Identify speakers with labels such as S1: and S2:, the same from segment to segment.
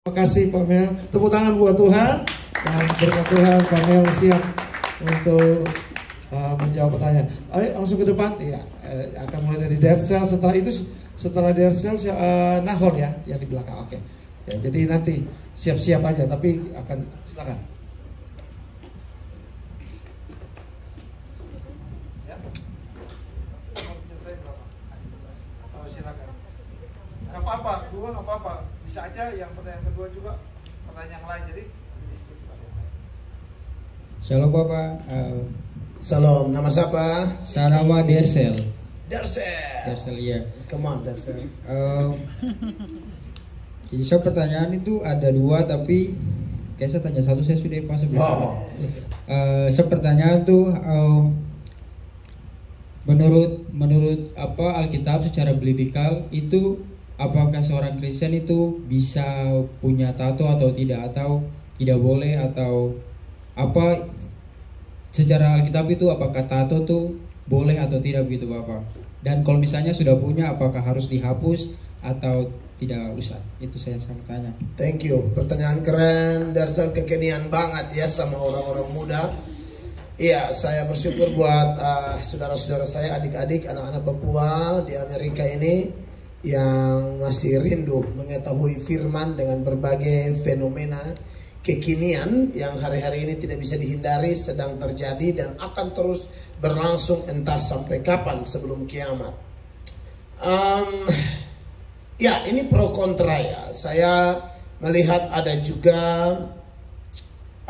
S1: Terima kasih Pak Mel. Tepuk tangan buat Tuhan. Dan berkat Tuhan Pak Mel siap untuk menjawab pertanyaan. Ayo langsung ke depan. Ya, akan mulai dari Dersel. Setelah Dersel Nahol ya yang di belakang. Oke. Ya, jadi nanti siap-siap aja. Tapi akan silakan. Nggak apa-apa, dua nggak apa-apa. Bisa aja yang pertanyaan kedua juga pertanyaan yang lain, jadi di skip pertanyaan lain.
S2: Shalom Bapak.
S3: Salam, nama siapa?
S2: Nama Dersel.
S3: Dersel
S2: Ya.
S3: Come on Dersel.
S2: Jadi pertanyaan itu ada dua, tapi kayak saya tanya satu saya sudah pas sebelumnya. Pertanyaan tuh menurut apa Alkitab secara biblical itu apakah seorang Kristen itu bisa punya tato atau tidak, atau tidak boleh, atau apa secara Alkitab itu apakah tato tuh boleh atau tidak begitu Bapak? Dan kalau misalnya sudah punya apakah harus dihapus atau tidak usah? Itu saya sangat tanya.
S3: Thank you. Pertanyaan keren, Dersel, kekinian banget ya sama orang-orang muda. Iya, saya bersyukur buat saudara-saudara saya, adik-adik, anak-anak Papua di Amerika ini yang masih rindu mengetahui firman dengan berbagai fenomena kekinian yang hari-hari ini tidak bisa dihindari, sedang terjadi dan akan terus berlangsung entah sampai kapan sebelum kiamat. Ya, ini pro kontra ya. Saya melihat ada juga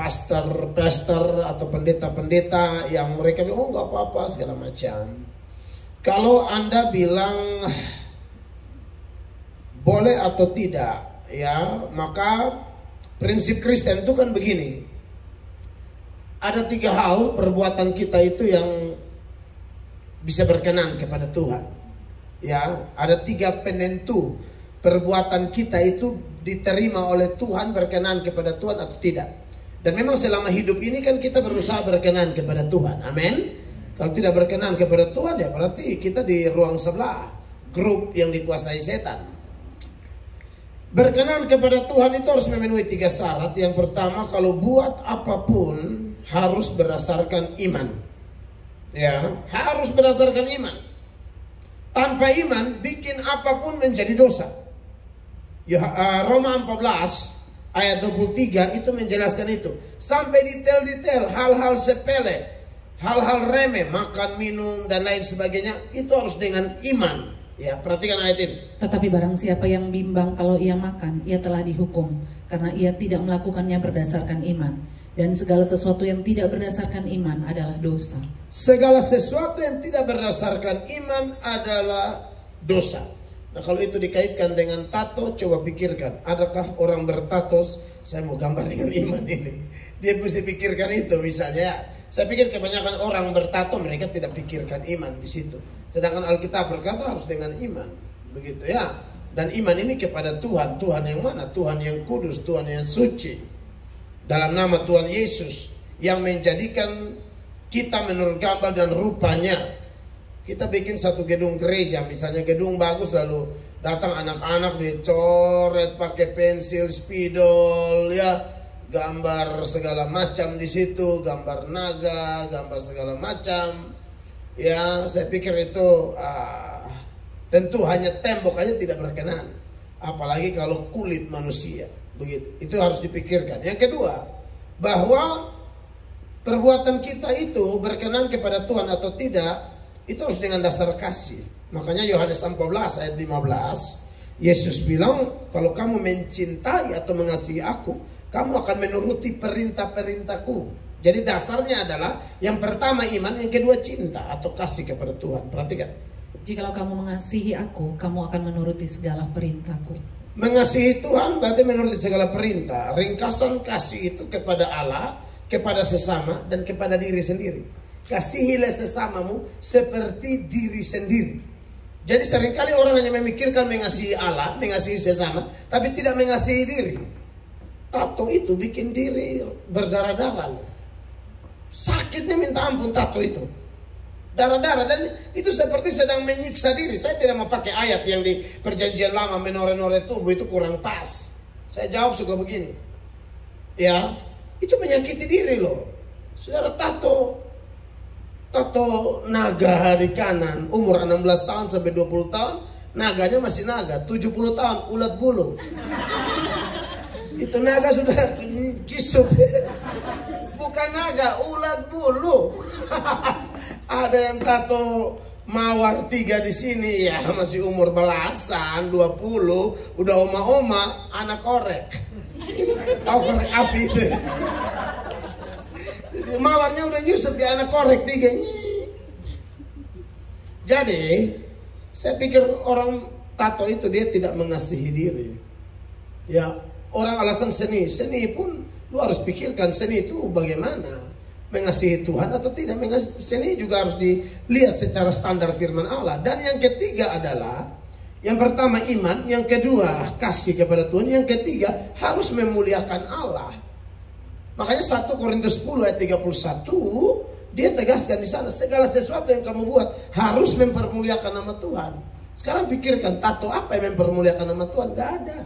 S3: pastor atau pendeta-pendeta yang mereka bilang, oh nggak apa-apa segala macam. Kalau Anda bilang boleh atau tidak, ya maka prinsip Kristen itu kan begini. Ada 3 hal perbuatan kita itu yang bisa berkenan kepada Tuhan. Ya, ada 3 penentu perbuatan kita itu diterima oleh Tuhan, berkenan kepada Tuhan atau tidak. Dan memang selama hidup ini kan kita berusaha berkenan kepada Tuhan. Amin. Kalau tidak berkenan kepada Tuhan ya berarti kita di ruang sebelah, grup yang dikuasai setan. Berkenan kepada Tuhan itu harus memenuhi 3 syarat. Yang pertama, kalau buat apapun harus berdasarkan iman. Ya, harus berdasarkan iman. Tanpa iman bikin apapun menjadi dosa. Roma 14 ayat 23 itu menjelaskan itu. Sampai detail-detail, hal-hal sepele, hal-hal remeh, makan, minum dan lain sebagainya, itu harus dengan iman. Ya, perhatikan ayat ini.
S4: Tetapi barang siapa yang bimbang kalau ia makan, ia telah dihukum, karena ia tidak melakukannya berdasarkan iman. Dan segala sesuatu yang tidak berdasarkan iman adalah dosa.
S3: Segala sesuatu yang tidak berdasarkan iman adalah dosa. Nah, kalau itu dikaitkan dengan tato, coba pikirkan, adakah orang bertato, saya mau gambar dengan iman ini. Dia mesti pikirkan itu misalnya. Saya pikir kebanyakan orang bertato mereka tidak pikirkan iman di situ. Sedangkan Alkitab berkata harus dengan iman. Begitu ya. Dan iman ini kepada Tuhan. Tuhan yang mana? Tuhan yang kudus, Tuhan yang suci. Dalam nama Tuhan Yesus yang menjadikan kita menurut gambar dan rupanya. Kita bikin satu gedung gereja, misalnya gedung bagus, lalu datang anak-anak dicoret pakai pensil spidol, ya, gambar segala macam di situ, gambar naga, gambar segala macam. Ya, saya pikir itu tentu hanya tembok aja tidak berkenan, apalagi kalau kulit manusia. Begitu, itu harus dipikirkan. Yang kedua, bahwa perbuatan kita itu berkenan kepada Tuhan atau tidak, itu harus dengan dasar kasih. Makanya Yohanes 14 ayat 15, Yesus bilang, kalau kamu mencintai atau mengasihi aku, kamu akan menuruti perintah-perintahku. Jadi dasarnya adalah yang pertama iman, yang kedua cinta atau kasih kepada Tuhan. Perhatikan.
S4: Jikalau kamu mengasihi aku, kamu akan menuruti segala perintahku.
S3: Mengasihi Tuhan berarti menuruti segala perintah. Ringkasan kasih itu kepada Allah, kepada sesama, dan kepada diri sendiri. Kasihilah sesamamu seperti diri sendiri. Jadi seringkali orang hanya memikirkan mengasihi Allah, mengasihi sesama, tapi tidak mengasihi diri. Tato itu bikin diri berdarah-darah. Sakitnya minta ampun tato itu. Darah-darah, dan itu seperti sedang menyiksa diri. Saya tidak mau pakai ayat yang di perjanjian lama menore-nore tubuh, itu kurang pas. Saya jawab suka begini. Ya, itu menyakiti diri loh. Saudara, tato naga di kanan, umur 16 tahun sampai 20 tahun, naganya masih naga, 70 tahun, ulat bulu. Itu naga sudah kisut. Bukan naga, ulat bulu. Ada yang tato mawar 3 di sini, ya masih umur belasan, 20, udah oma-oma, anak korek. Tahu korek api itu? Mawarnya udah nyusut ke anak korek 3. Jadi, saya pikir orang tato itu dia tidak mengasihi diri. Ya, orang alasan seni pun lu harus pikirkan seni itu bagaimana. Mengasihi Tuhan atau tidak mengasihi. Seni juga harus dilihat secara standar firman Allah. Dan yang ketiga adalah, yang pertama iman, yang kedua kasih kepada Tuhan, yang ketiga harus memuliakan Allah. Makanya 1 Korintus 10 ayat 31 dia tegaskan di sana, segala sesuatu yang kamu buat harus mempermuliakan nama Tuhan. Sekarang pikirkan, tato apa yang mempermuliakan nama Tuhan? Gak ada.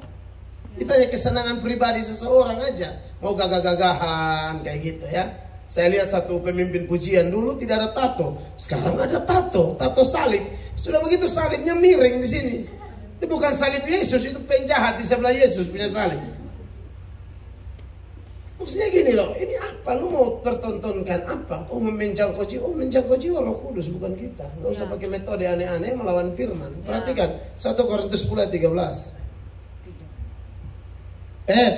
S3: Itu hanya kesenangan pribadi seseorang aja, mau gagah-gagahan kayak gitu ya. Saya lihat satu pemimpin pujian dulu tidak ada tato, sekarang ada tato salib. Sudah begitu salibnya miring di sini. Itu bukan salib Yesus, itu penjahat di sebelah Yesus punya salib. Maksudnya gini loh, ini apa? Lu mau pertontonkan apa? Oh menjangkau jiwa, Roh Kudus bukan kita. Gak usah pakai metode aneh-aneh melawan firman. Perhatikan 1 Korintus 10 ayat 13.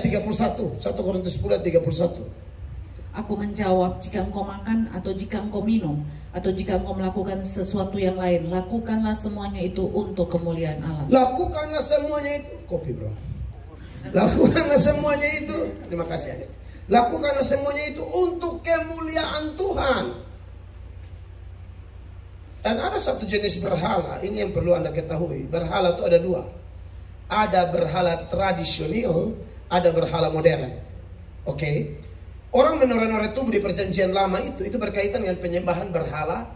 S3: 31. 1 Korintus 10 ayat 31.
S4: Aku menjawab, jika engkau makan atau jika engkau minum atau jika engkau melakukan sesuatu yang lain, lakukanlah semuanya itu untuk kemuliaan Allah.
S3: Lakukanlah semuanya itu, kopi bro. Lakukanlah semuanya itu, terima kasih adik. Lakukanlah semuanya itu untuk kemuliaan Tuhan. Dan ada satu jenis berhala, ini yang perlu Anda ketahui. Berhala itu ada 2. Ada berhala tradisional, ada berhala modern. Oke. Orang menoreh-noreh tubuh di perjanjian lama itu berkaitan dengan penyembahan berhala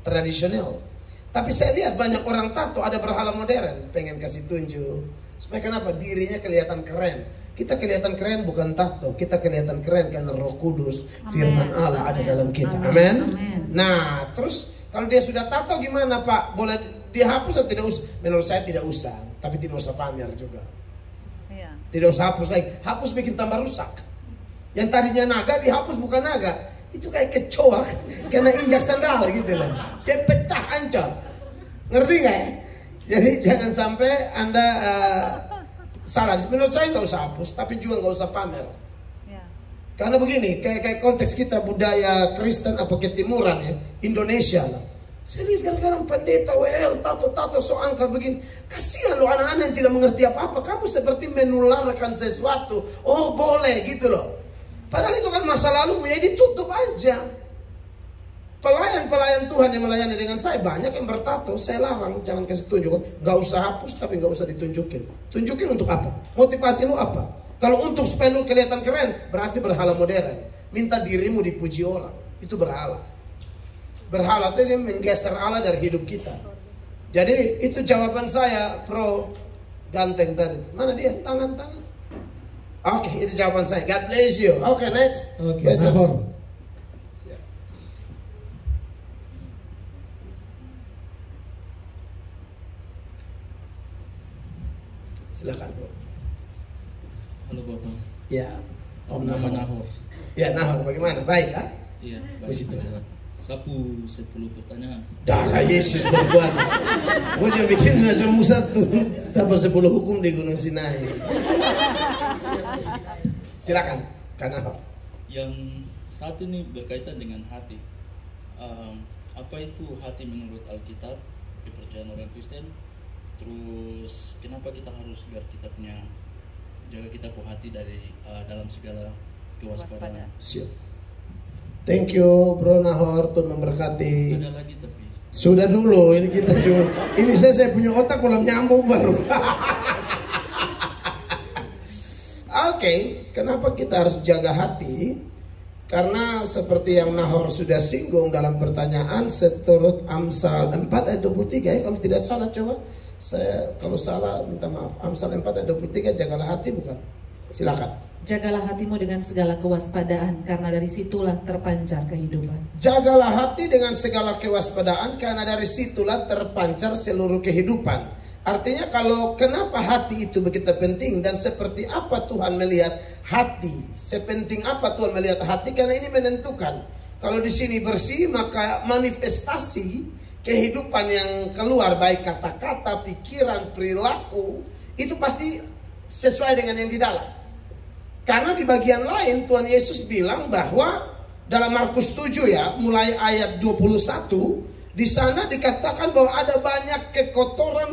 S3: tradisional. Tapi saya lihat banyak orang tato ada berhala modern, pengen kasih tunjuk. Supaya kenapa? Dirinya kelihatan keren. Kita kelihatan keren bukan tato, kita kelihatan keren karena Roh Kudus, firman Allah ada dalam kita. Amin. Nah, terus kalau dia sudah tato gimana Pak? Boleh dihapus atau tidak usah? Menurut saya tidak usah, tapi tidak usah pamer juga. Tidak usah hapus lagi. Hapus bikin tambah rusak. Yang tadinya naga dihapus bukan naga. Itu kayak kecoa kena injak sandal gitu loh. Dia pecah hancur. Ngerti gak ya? Jadi jangan sampai Anda salah. Menurut saya nggak usah hapus, tapi juga nggak usah pamer. Karena begini, kayak konteks kita budaya Kristen apa ketimuran ya, Indonesia lah. Saya lihat kadang-kadang pendeta WL tato-tato so angka begini. Kasihan loh anak-anak yang tidak mengerti apa-apa. Kamu seperti menularkan sesuatu. Oh boleh gitu loh. Padahal itu kan masa lalu, ya ditutup aja. Pelayan-pelayan Tuhan yang melayani dengan saya banyak yang bertato, saya larang, jangan kasih tunjuk. Gak usah hapus, tapi gak usah ditunjukin. Tunjukin untuk apa? Motivasi lu apa? Kalau untuk supaya lu kelihatan keren, berarti berhala modern. Minta dirimu dipuji orang, itu berhala. Berhala itu menggeser Allah dari hidup kita. Jadi itu jawaban saya pro ganteng tadi. Mana dia? Tangan-tangan. Oke, itu jawaban saya. God bless you. Oke, next.
S1: Oke, Nahor.
S3: Silakan, Bro.
S2: Halo Bapak.
S3: Ya,
S2: Om nama Nahor.
S3: Ya, Nahor bagaimana? Baik, ah?
S2: Iya, baik. Sapu 10 pertanyaan.
S3: Darah Yesus berkuasa. Gue jangan bikin Raja Musa tuh dapat 10 hukum di Gunung Sinai. Silakan, Nahor.
S2: Yang satu ini berkaitan dengan hati. Apa itu hati menurut Alkitab, kepercayaan orang Kristen? Terus kenapa kita harus jaga kita hati dari dalam segala kewaspadaan?
S3: Siap. Thank you Bro Nahor, Tuhan memberkati.
S2: Ada lagi tapi
S3: sudah dulu, ini kita cuma ini saya punya otak belum nyambung baru. Oke, kenapa kita harus jaga hati? Karena seperti yang Nahor sudah singgung dalam pertanyaan seturut Amsal 4 ayat 23 ya, kalau tidak salah coba. Saya kalau salah minta maaf. Amsal 4 ayat 23, jagalah hati bukan? Silakan.
S4: Jagalah hatimu dengan segala kewaspadaan, karena dari situlah terpancar kehidupan.
S3: Jagalah hati dengan segala kewaspadaan, karena dari situlah terpancar seluruh kehidupan. Artinya kalau kenapa hati itu begitu penting dan seperti apa Tuhan melihat hati, sepenting apa Tuhan melihat hati, karena ini menentukan. Kalau di sini bersih, maka manifestasi kehidupan yang keluar baik kata-kata, pikiran, perilaku itu pasti sesuai dengan yang di dalam. Karena di bagian lain Tuhan Yesus bilang bahwa dalam Markus 7 ya, mulai ayat 21, di sana dikatakan bahwa ada banyak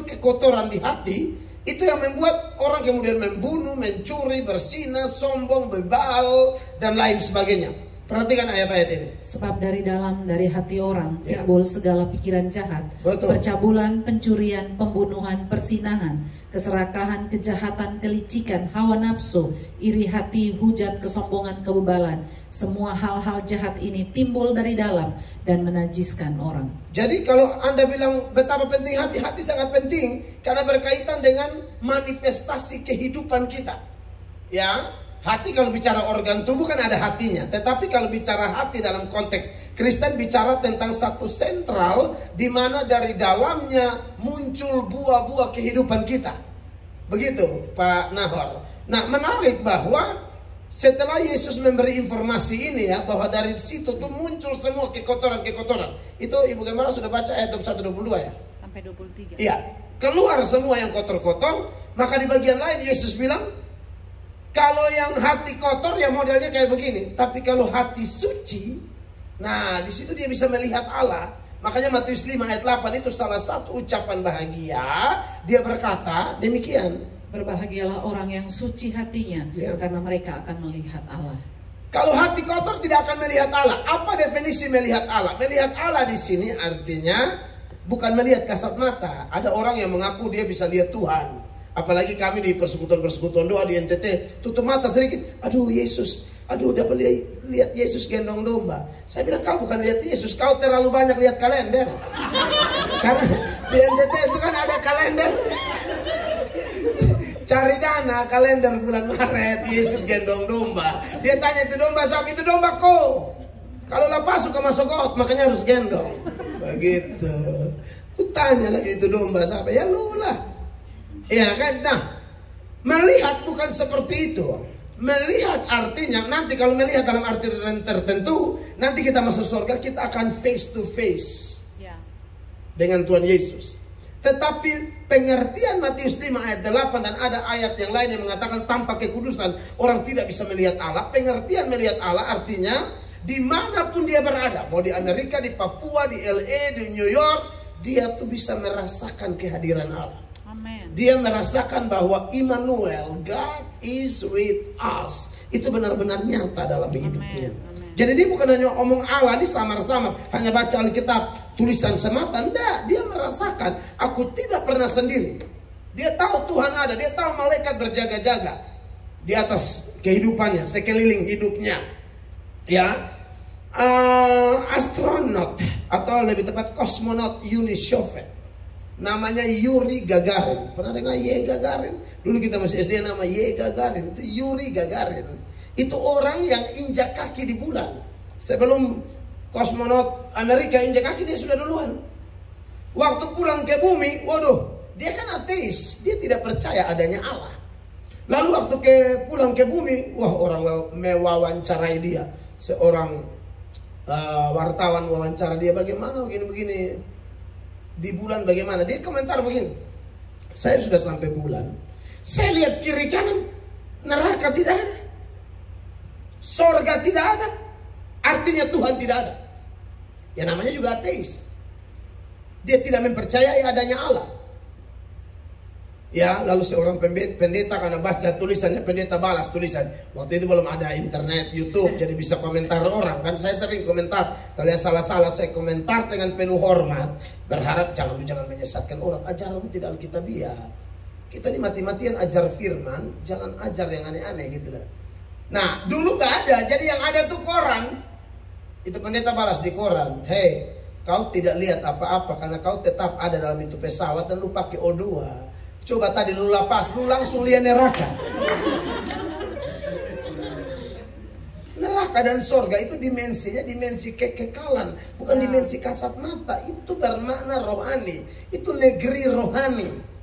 S3: kekotoran di hati. Itu yang membuat orang kemudian membunuh, mencuri, berzina, sombong, bebal, dan lain sebagainya. Perhatikan ayat-ayat ini.
S4: Sebab dari hati orang timbul segala pikiran jahat,
S3: Betul.
S4: percabulan, pencurian, pembunuhan, persinahan, keserakahan, kejahatan, kelicikan, hawa nafsu, iri hati, hujat, kesombongan, kebebalan. Semua hal-hal jahat ini timbul dari dalam dan menajiskan orang.
S3: Jadi kalau Anda bilang betapa penting hati, hati sangat penting karena berkaitan dengan manifestasi kehidupan kita. Ya. Hati kalau bicara organ tubuh kan ada hatinya. Tetapi kalau bicara hati dalam konteks Kristen bicara tentang satu sentral di mana dari dalamnya muncul buah-buah kehidupan kita. Begitu Pak Nahor. Nah menarik bahwa setelah Yesus memberi informasi ini ya, bahwa dari situ tuh muncul semua kekotoran-kekotoran. Itu Ibu Gembala sudah baca ayat 21-22 ya?
S4: Sampai 23.
S3: Iya. Keluar semua yang kotor-kotor. Maka di bagian lain Yesus bilang, kalau yang hati kotor ya modelnya kayak begini. Tapi kalau hati suci, nah di situ dia bisa melihat Allah. Makanya Matius 5 ayat 8 itu salah satu ucapan bahagia. Dia berkata demikian.
S4: Berbahagialah orang yang suci hatinya, karena mereka akan melihat Allah.
S3: Kalau hati kotor tidak akan melihat Allah. Apa definisi melihat Allah? Melihat Allah di sini artinya bukan melihat kasat mata. Ada orang yang mengaku dia bisa lihat Tuhan. Apalagi kami di persekutuan doa di NTT, tutup mata sedikit, aduh Yesus, aduh dapat lihat Yesus gendong domba. Saya bilang kau bukan lihat Yesus, kau terlalu banyak lihat kalender. Karena di NTT itu kan ada kalender. Cari dana kalender bulan Maret, Yesus gendong domba. Dia tanya itu domba siapa? Itu domba kau. Kalau lepas suka masuk got, makanya harus gendong. Begitu. Tanya lagi itu domba siapa? Ya lu lah. Ya kan, nah melihat bukan seperti itu. Melihat artinya nanti kalau melihat dalam arti tertentu, nanti kita masuk surga kita akan face to face dengan Tuhan Yesus. Tetapi pengertian Matius 5 ayat 8 dan ada ayat yang lain yang mengatakan tanpa kekudusan orang tidak bisa melihat Allah. Pengertian melihat Allah artinya dimanapun dia berada, mau di Amerika, di Papua, di LA, di New York, dia tuh bisa merasakan kehadiran Allah. Dia merasakan bahwa Immanuel, God is with us. Itu benar-benar nyata dalam hidupnya. Jadi dia bukan hanya omong Allah, ini samar-samar, hanya baca Alkitab, tulisan semata. Enggak, dia merasakan, aku tidak pernah sendiri. Dia tahu Tuhan ada, dia tahu malaikat berjaga-jaga di atas kehidupannya, sekeliling hidupnya. Ya, astronot atau lebih tepat kosmonot Yuri Shofet. Namanya Yuri Gagarin. Pernah dengar Yuri Gagarin? Dulu kita masih SD nama Yuri Gagarin. Itu Yuri Gagarin. Itu orang yang injak kaki di bulan. Sebelum kosmonot Amerika injak kaki, dia sudah duluan. Waktu pulang ke bumi, waduh, dia kan ateis. Dia tidak percaya adanya Allah. Lalu waktu pulang ke bumi, wah orang mewawancarai dia. Seorang wartawan wawancara dia, bagaimana begini-begini. Di bulan bagaimana? Dia komentar begini. Saya sudah sampai bulan. Saya lihat kiri kanan, neraka tidak ada. Sorga tidak ada. Artinya Tuhan tidak ada. Ya namanya juga ateis. Dia tidak mempercayai adanya Allah. Ya, lalu seorang pendeta karena baca tulisannya, pendeta balas tulisan. Waktu itu belum ada internet, YouTube, jadi bisa komentar orang. Kan saya sering komentar. Kalau yang salah-salah saya komentar dengan penuh hormat. Berharap jangan menyesatkan orang. Ajaranmu tidak alkitabiah. Kita ini mati-matian ajar firman, jangan ajar yang aneh-aneh gitu lah. Nah, dulu gak ada. Jadi yang ada tuh koran. Itu pendeta balas di koran. Hei, kau tidak lihat apa-apa karena kau tetap ada dalam itu pesawat dan lu pakai O2. Coba tadi lu lapas, lu langsung lihat neraka. neraka dan sorga itu dimensinya dimensi kekekalan, bukan dimensi kasat mata. Itu bermakna rohani, itu negeri rohani.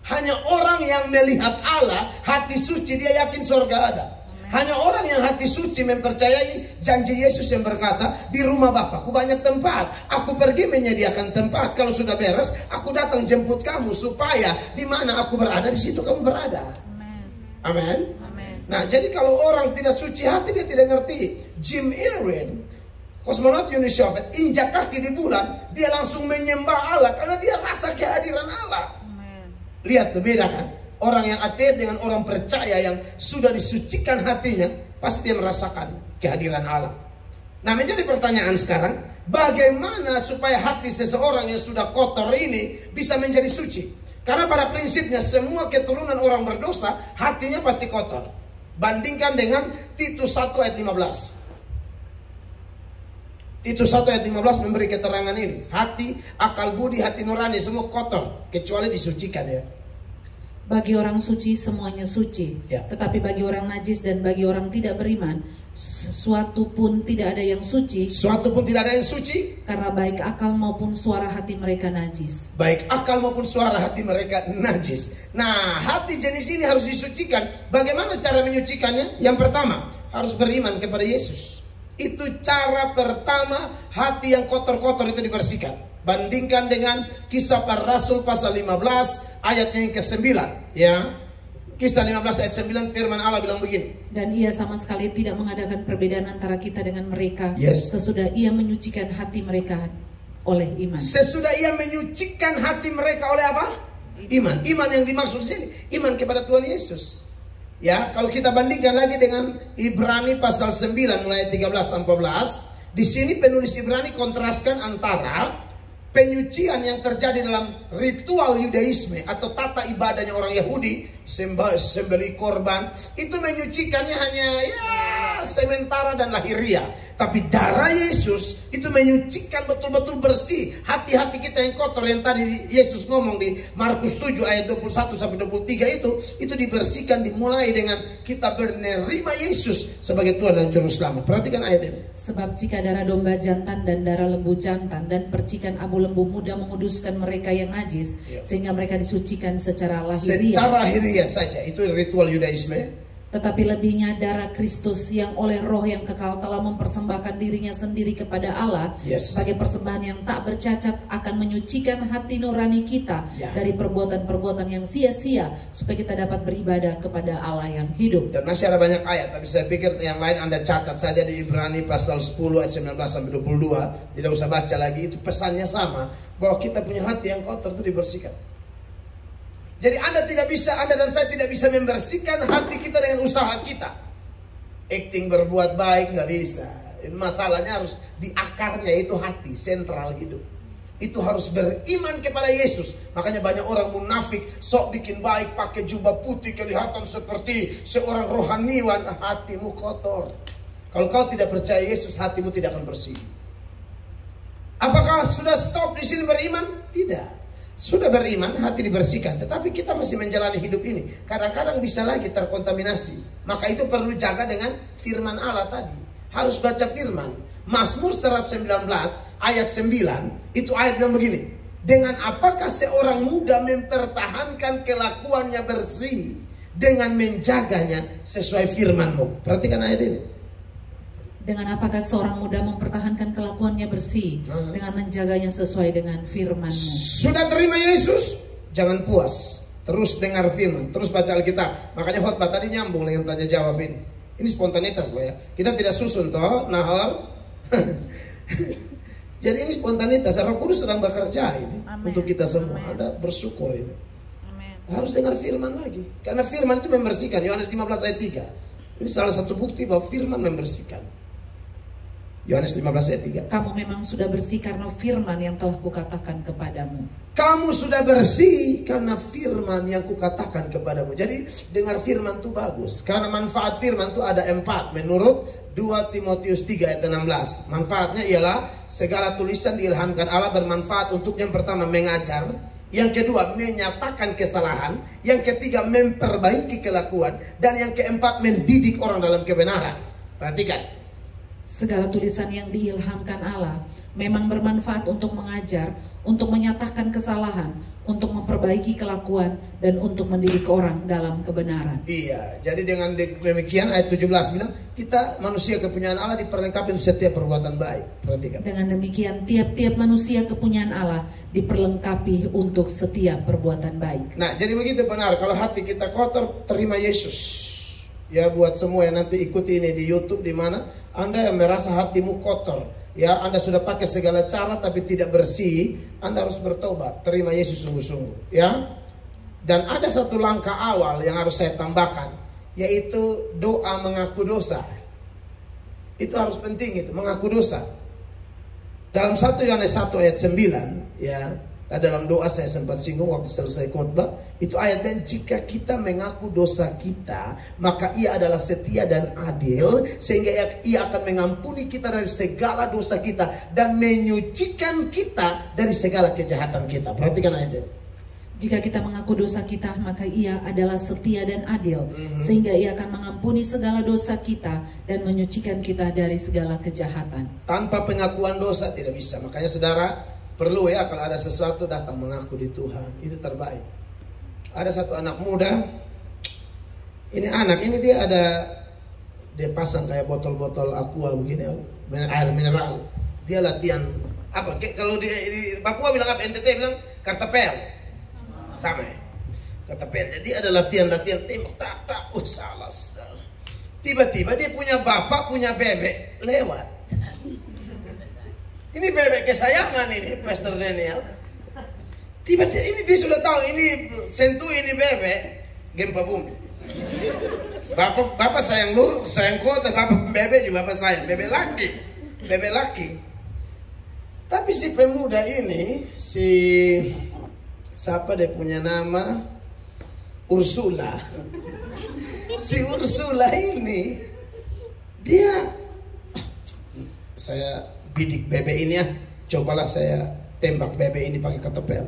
S3: Hanya orang yang melihat Allah, hati suci, dia yakin sorga ada. Hanya orang yang hati suci mempercayai janji Yesus yang berkata, di rumah Bapakku banyak tempat, aku pergi menyediakan tempat. Kalau sudah beres, aku datang jemput kamu, supaya di mana aku berada, di situ kamu berada. Amin. Nah, jadi kalau orang tidak suci hati, dia tidak ngerti. Jim Irwin, kosmonot Uni Soviet, injak kaki di bulan, dia langsung menyembah Allah karena dia rasa kehadiran Allah. Lihat tuh, beda kan? Orang yang ateis dengan orang percaya yang sudah disucikan hatinya, pasti dia merasakan kehadiran Allah. Nah, menjadi pertanyaan sekarang, bagaimana supaya hati seseorang yang sudah kotor ini bisa menjadi suci? Karena pada prinsipnya semua keturunan orang berdosa hatinya pasti kotor. Bandingkan dengan Titus 1 ayat 15. Titus 1 ayat 15 memberi keterangan ini. Hati, akal budi, hati nurani semua kotor, kecuali disucikan ya.
S4: Bagi orang suci semuanya suci, tetapi bagi orang najis dan bagi orang tidak beriman, suatu pun tidak ada yang suci.
S3: Suatu pun tidak ada yang suci,
S4: karena baik akal maupun suara hati mereka najis.
S3: Baik akal maupun suara hati mereka najis. Nah, hati jenis ini harus disucikan. Bagaimana cara menyucikannya? Yang pertama, harus beriman kepada Yesus. Itu cara pertama, hati yang kotor-kotor itu dibersihkan. Bandingkan dengan Kisah Para Rasul pasal 15 ayatnya yang ke-9 ya. Kisah 15 ayat 9 firman Allah bilang begini.
S4: Dan ia sama sekali tidak mengadakan perbedaan antara kita dengan mereka, sesudah ia menyucikan hati mereka oleh iman.
S3: Sesudah ia menyucikan hati mereka oleh apa? Iman. Iman yang dimaksud sini iman kepada Tuhan Yesus. Ya, kalau kita bandingkan lagi dengan Ibrani pasal 9 mulai 13-14, di sini penulis Ibrani kontraskan antara penyucian yang terjadi dalam ritual Yudaisme atau tata ibadahnya orang Yahudi, sembelih korban, itu menyucikannya hanya sementara dan lahiriah. Tapi darah Yesus itu menyucikan betul-betul bersih hati-hati kita yang kotor, yang tadi Yesus ngomong di Markus 7 ayat 21 sampai 23 itu dibersihkan dimulai dengan kita menerima Yesus sebagai Tuhan dan Juru Selamat. Perhatikan ayat ini.
S4: Sebab jika darah domba jantan dan darah lembu jantan dan percikan abu lembu muda menguduskan mereka yang najis, sehingga mereka disucikan secara lahiriah.
S3: Secara lahiriah saja, itu ritual Yudaisme.
S4: Tetapi lebihnya darah Kristus yang oleh roh yang kekal telah mempersembahkan dirinya sendiri kepada Allah sebagai persembahan yang tak bercacat, akan menyucikan hati nurani kita dari perbuatan-perbuatan yang sia-sia, supaya kita dapat beribadah kepada Allah yang hidup.
S3: Dan masih ada banyak ayat, tapi saya pikir yang lain Anda catat saja di Ibrani pasal 10 ayat 19 sampai 22. Tidak usah baca lagi, itu pesannya sama, bahwa kita punya hati yang kotor itu dibersihkan. Jadi Anda dan saya tidak bisa membersihkan hati kita dengan usaha kita. Acting berbuat baik nggak bisa. Masalahnya harus di akarnya, itu hati, sentral hidup. Itu harus beriman kepada Yesus. Makanya banyak orang munafik, sok bikin baik, pakai jubah putih, kelihatan seperti seorang rohaniwan. Hatimu kotor. Kalau kau tidak percaya Yesus, hatimu tidak akan bersih. Apakah sudah stop di sini beriman? Tidak. Sudah beriman, hati dibersihkan, tetapi kita masih menjalani hidup ini. Kadang-kadang bisa lagi terkontaminasi. Maka itu perlu jaga dengan firman Allah tadi. Harus baca firman. Mazmur 119 ayat 9, itu ayat yang begini. Dengan apakah seorang muda mempertahankan kelakuannya bersih? Dengan menjaganya sesuai firman-Mu. Perhatikan ayat ini.
S4: Dengan apakah seorang muda mempertahankan kelakuannya bersih? Dengan menjaganya sesuai dengan firman-Mu.
S3: Sudah terima Yesus? Jangan puas. Terus dengar firman, terus baca Alkitab. Makanya khotbah tadi nyambung dengan tanya jawab ini. Ini spontanitas Pak ya. Kita tidak susun toh, nahor. Jadi ini spontanitas. Roh Kudus sedang bekerja ini. Amen. Untuk kita semua. Anda bersyukur ini. Amen. Harus dengar firman lagi. Karena firman itu membersihkan. Yohanes 15 ayat 3. Ini salah satu bukti bahwa firman membersihkan. Yohanes 15 ayat 3.
S4: Kamu memang sudah bersih karena firman yang telah kukatakan kepadamu.
S3: Kamu sudah bersih karena firman yang kukatakan kepadamu. Jadi dengar firman itu bagus. Karena manfaat firman itu ada 4 menurut 2 Timotius 3 ayat 16. Manfaatnya ialah segala tulisan diilhamkan Allah bermanfaat untuk yang pertama mengajar, yang kedua menyatakan kesalahan, yang ketiga memperbaiki kelakuan, dan yang keempat mendidik orang dalam kebenaran. Perhatikan.
S4: Segala tulisan yang diilhamkan Allah memang bermanfaat untuk mengajar, untuk menyatakan kesalahan, untuk memperbaiki kelakuan, dan untuk mendidik orang dalam kebenaran.
S3: Iya, jadi dengan demikian ayat 17 bilang, kita manusia kepunyaan Allah diperlengkapi untuk setiap perbuatan baik. Perhatikan.
S4: Dengan demikian tiap-tiap manusia kepunyaan Allah diperlengkapi untuk setiap perbuatan baik.
S3: Nah, jadi begitu benar, kalau hati kita kotor, terima Yesus. Ya, buat semua yang nanti ikuti ini di YouTube, di mana Anda yang merasa hatimu kotor, ya, Anda sudah pakai segala cara tapi tidak bersih, Anda harus bertobat, terima Yesus sungguh-sungguh, ya. Dan ada satu langkah awal yang harus saya tambahkan, yaitu doa mengaku dosa. Itu harus penting, itu mengaku dosa. Dalam 1 Yohanes 1 ayat 9, ya, dalam doa saya sempat singgung waktu selesai khotbah, itu ayat, dan jika kita mengaku dosa kita, maka Ia adalah setia dan adil, sehingga Ia akan mengampuni kita dari segala dosa kita dan menyucikan kita dari segala kejahatan kita. Perhatikan ayat ini.
S4: Jika kita mengaku dosa kita, maka Ia adalah setia dan adil, sehingga Ia akan mengampuni segala dosa kita dan menyucikan kita dari segala kejahatan.
S3: Tanpa pengakuan dosa tidak bisa. Makanya saudara perlu, ya, kalau ada sesuatu datang mengaku di Tuhan, itu terbaik. Ada satu anak muda, ini dia pasang kayak botol-botol aqua begini, air mineral. Dia latihan apa? Kalau di Papua bilang apa? NTT bilang kartapel. Sama ya? Kartapel. Jadi ada latihan tembak, tak, salah. Tiba-tiba dia punya bapak, punya bebek lewat. Ini bebek kesayangan ini, Pastor Daniel. Tiba-tiba ini dia sudah tahu, ini sentuh ini bebek, gempa bumi. Bapak sayang lu, sayang kota, bapak bebek juga bapak sayang, bebek laki. Tapi si pemuda ini, siapa dia punya nama? Ursula. Si Ursula ini, saya bidik bebek ini, ya, cobalah saya tembak bebek ini pakai ketapel.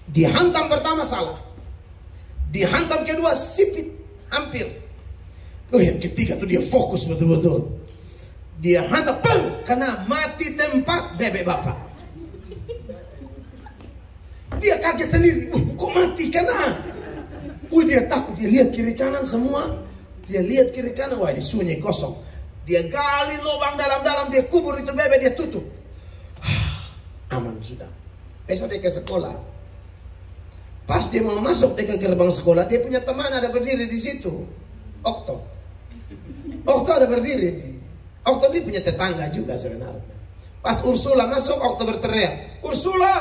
S3: Dihantam pertama salah, dihantam kedua sipit, hampir. Yang ketiga tuh dia fokus betul-betul. Dia hantam, karena mati tempat bebek bapak. Dia kaget sendiri, kok mati, karena dia takut, dia lihat kiri kanan semua, wah ini sunyi kosong. Dia gali lubang dalam-dalam, dia kubur itu bebek, dia tutup. Aman sudah. Besok dia ke sekolah. Pas dia mau masuk ke gerbang sekolah, dia punya teman ada berdiri di situ. Okto ada berdiri. Okto ini punya tetangga juga sebenarnya. Pas Ursula masuk, Okto berteriak, Ursula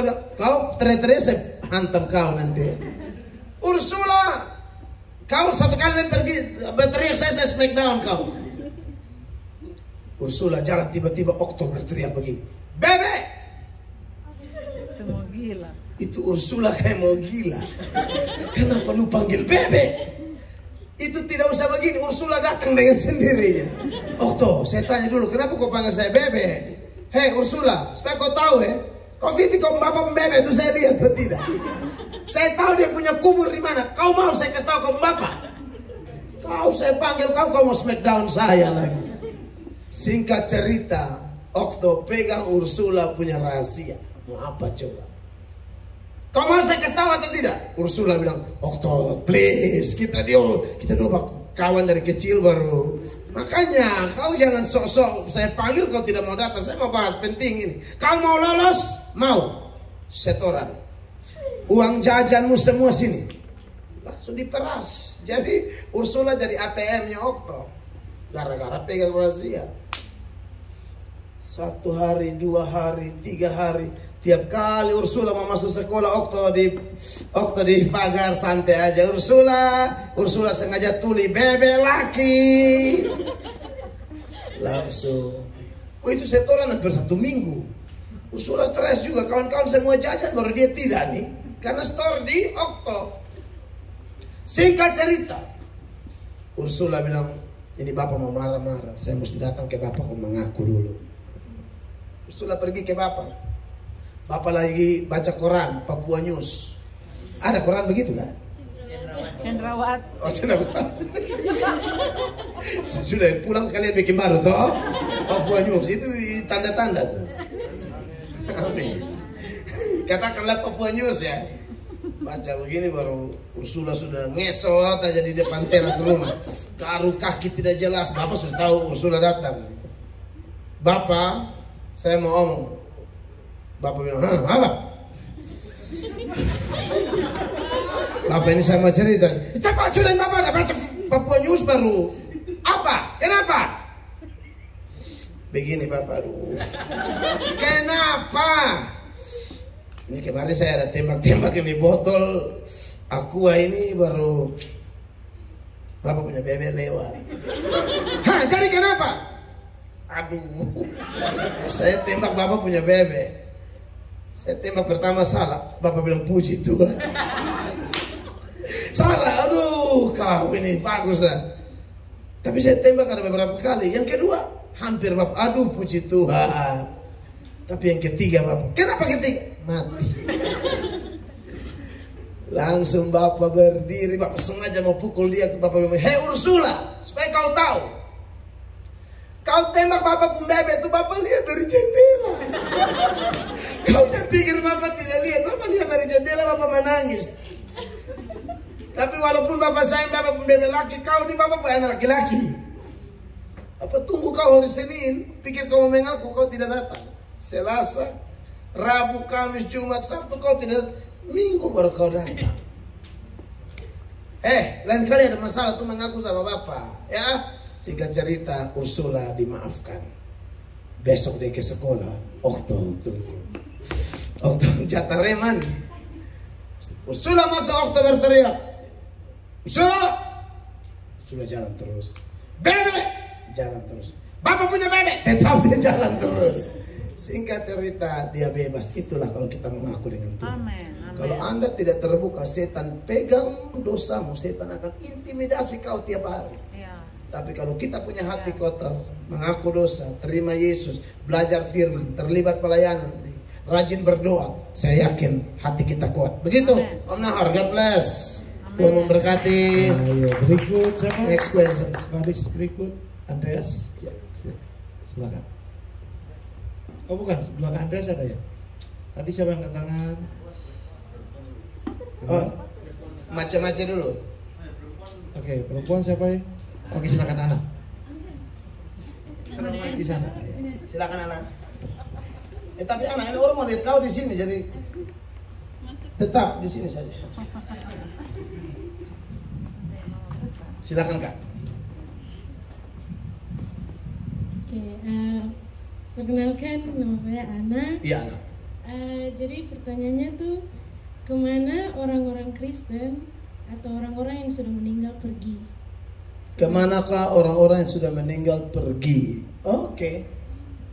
S3: bilang, kau teriak-teriak saya hantam kau nanti. Ursula, kau satu kali pergi berteriak saya smackdown kau. Ursula jalan, tiba-tiba Okto berteriak begini, bebek.
S5: Itu mau gila.
S3: Itu Ursula kayak mau gila. Kenapa lu panggil bebek? Itu tidak usah begini, Ursula datang dengan sendirinya. Okto, saya tanya dulu, kenapa kau panggil saya bebek? Hei Ursula, supaya kau tahu kau fiti kau bapak bebek itu saya lihat atau tidak? Saya tahu dia punya kubur di mana. Kau mau saya kasih tahu kau bapak? Kau saya panggil kau mau smackdown saya lagi. Singkat cerita, Okto pegang Ursula punya rahasia. Mau apa coba? Kau mau saya kasih tahu atau tidak? Ursula bilang, Okto please, kita dua kawan dari kecil baru. Makanya kau jangan sok-sok saya panggil kau tidak mau datang. Saya mau bahas penting ini. Kau mau lolos? Mau. Setoran. Uang jajanmu semua sini. Langsung diperas. Jadi Ursula jadi ATM-nya Okto. Gara-gara pegang rahasia. 1 hari, 2 hari, 3 hari. Tiap kali Ursula mau masuk sekolah, Okto di pagar santai aja. Ursula sengaja tuli bebek laki. Langsung. Itu setoran hampir 1 minggu. Ursula stres juga, kawan-kawan semua jajan baru dia tidak nih. Karena store di Okto. Singkat cerita, Ursula bilang, ini bapak mau marah-marah. Saya mesti datang ke bapak untuk mengaku dulu. Ursula pergi ke bapak. Bapak lagi baca koran, Papua News. Ada koran begitu kan?
S5: Cendrawat.
S3: Oh, Cendrawat. Sudah pulang kalian bikin baru toh. Papua News itu tanda-tanda tuh. Amin. Katakanlah Papua News ya. Baca begini baru Ursula sudah ngesot aja di depan teras rumah. Garu kaki tidak jelas. Bapak sudah tahu Ursula datang. Bapak, saya mau omong. Bapak bilang, apa? Bapak ini sama cerita. Bapak sudah bapak baca Papua News baru. Apa? Kenapa? Begini Bapak, aduh. Kenapa? Ini kemarin saya ada tembak-tembak ini botol aqua ini baru. Bapak punya bebek lewat. Hah, jadi kenapa? Aduh, saya tembak Bapak punya bebek. Saya tembak pertama salah, Bapak bilang puji Tuhan. Salah, aduh kau ini bagus dah. Tapi saya tembak ada beberapa kali. Yang kedua, hampir Bapak, aduh puji Tuhan. Tapi yang ketiga Bapak, kenapa ketiga? Mati. Langsung Bapak berdiri, Bapak sengaja mau pukul dia. Bapak bilang, hei Ursula, supaya kau tahu. Kau tembak Bapak pun bebek itu Bapak lihat dari jendela. Kau jangan pikir Bapak tidak lihat. Bapak lihat dari jendela, Bapak menangis. Tapi walaupun Bapak sayang Bapak pun bebek laki, kau ini Bapak punya anak laki-laki. Apa tunggu kau hari Senin, pikir kau mengaku kau tidak datang. Selasa, Rabu, Kamis, Jumat, Sabtu kau tidak datang. Minggu baru kau datang. Lain kali ada masalah tuh mengaku sama Bapak, ya. Singkat cerita, Ursula dimaafkan. Besok dia ke sekolah. Oktober jatah reman. Ursula masa Oktober teriak. Ursula jalan terus. Bebek jalan terus. Bapak punya bebek, tetap dia jalan terus. Singkat cerita, dia bebas. Itulah kalau kita mengaku dengan Tuhan.
S5: Amin.
S3: Kalau Anda tidak terbuka, setan pegang dosamu. Setan akan intimidasi kau tiap hari. Tapi kalau kita punya hati kotor, mengaku dosa, terima Yesus, belajar firman, terlibat pelayanan, rajin berdoa, saya yakin hati kita kuat. Begitu, Om Nahar, God bless. Tuhan memberkati.
S1: Ayo, berikut siapa?
S3: Next question.
S1: Baris berikut, Andreas. Ya, silakan. Oh bukan, belakang Andreas ada ya? Tadi siapa yang angkat tangan?
S3: Oh, macam-macam dulu.
S1: Oke, perempuan siapa ya? Oke, silakan Ana. Di sana.
S3: Silakan Ana. Tapi Ana, ini orang mau lihat kau di sini, jadi tetap di sini saja. Silakan Kak.
S6: Oke, perkenalkan nama saya Ana.
S3: Iya Ana.
S6: Jadi pertanyaannya tuh, kemana orang-orang Kristen atau orang-orang yang sudah meninggal pergi?
S3: Kemanakah orang-orang yang sudah meninggal pergi? Oke.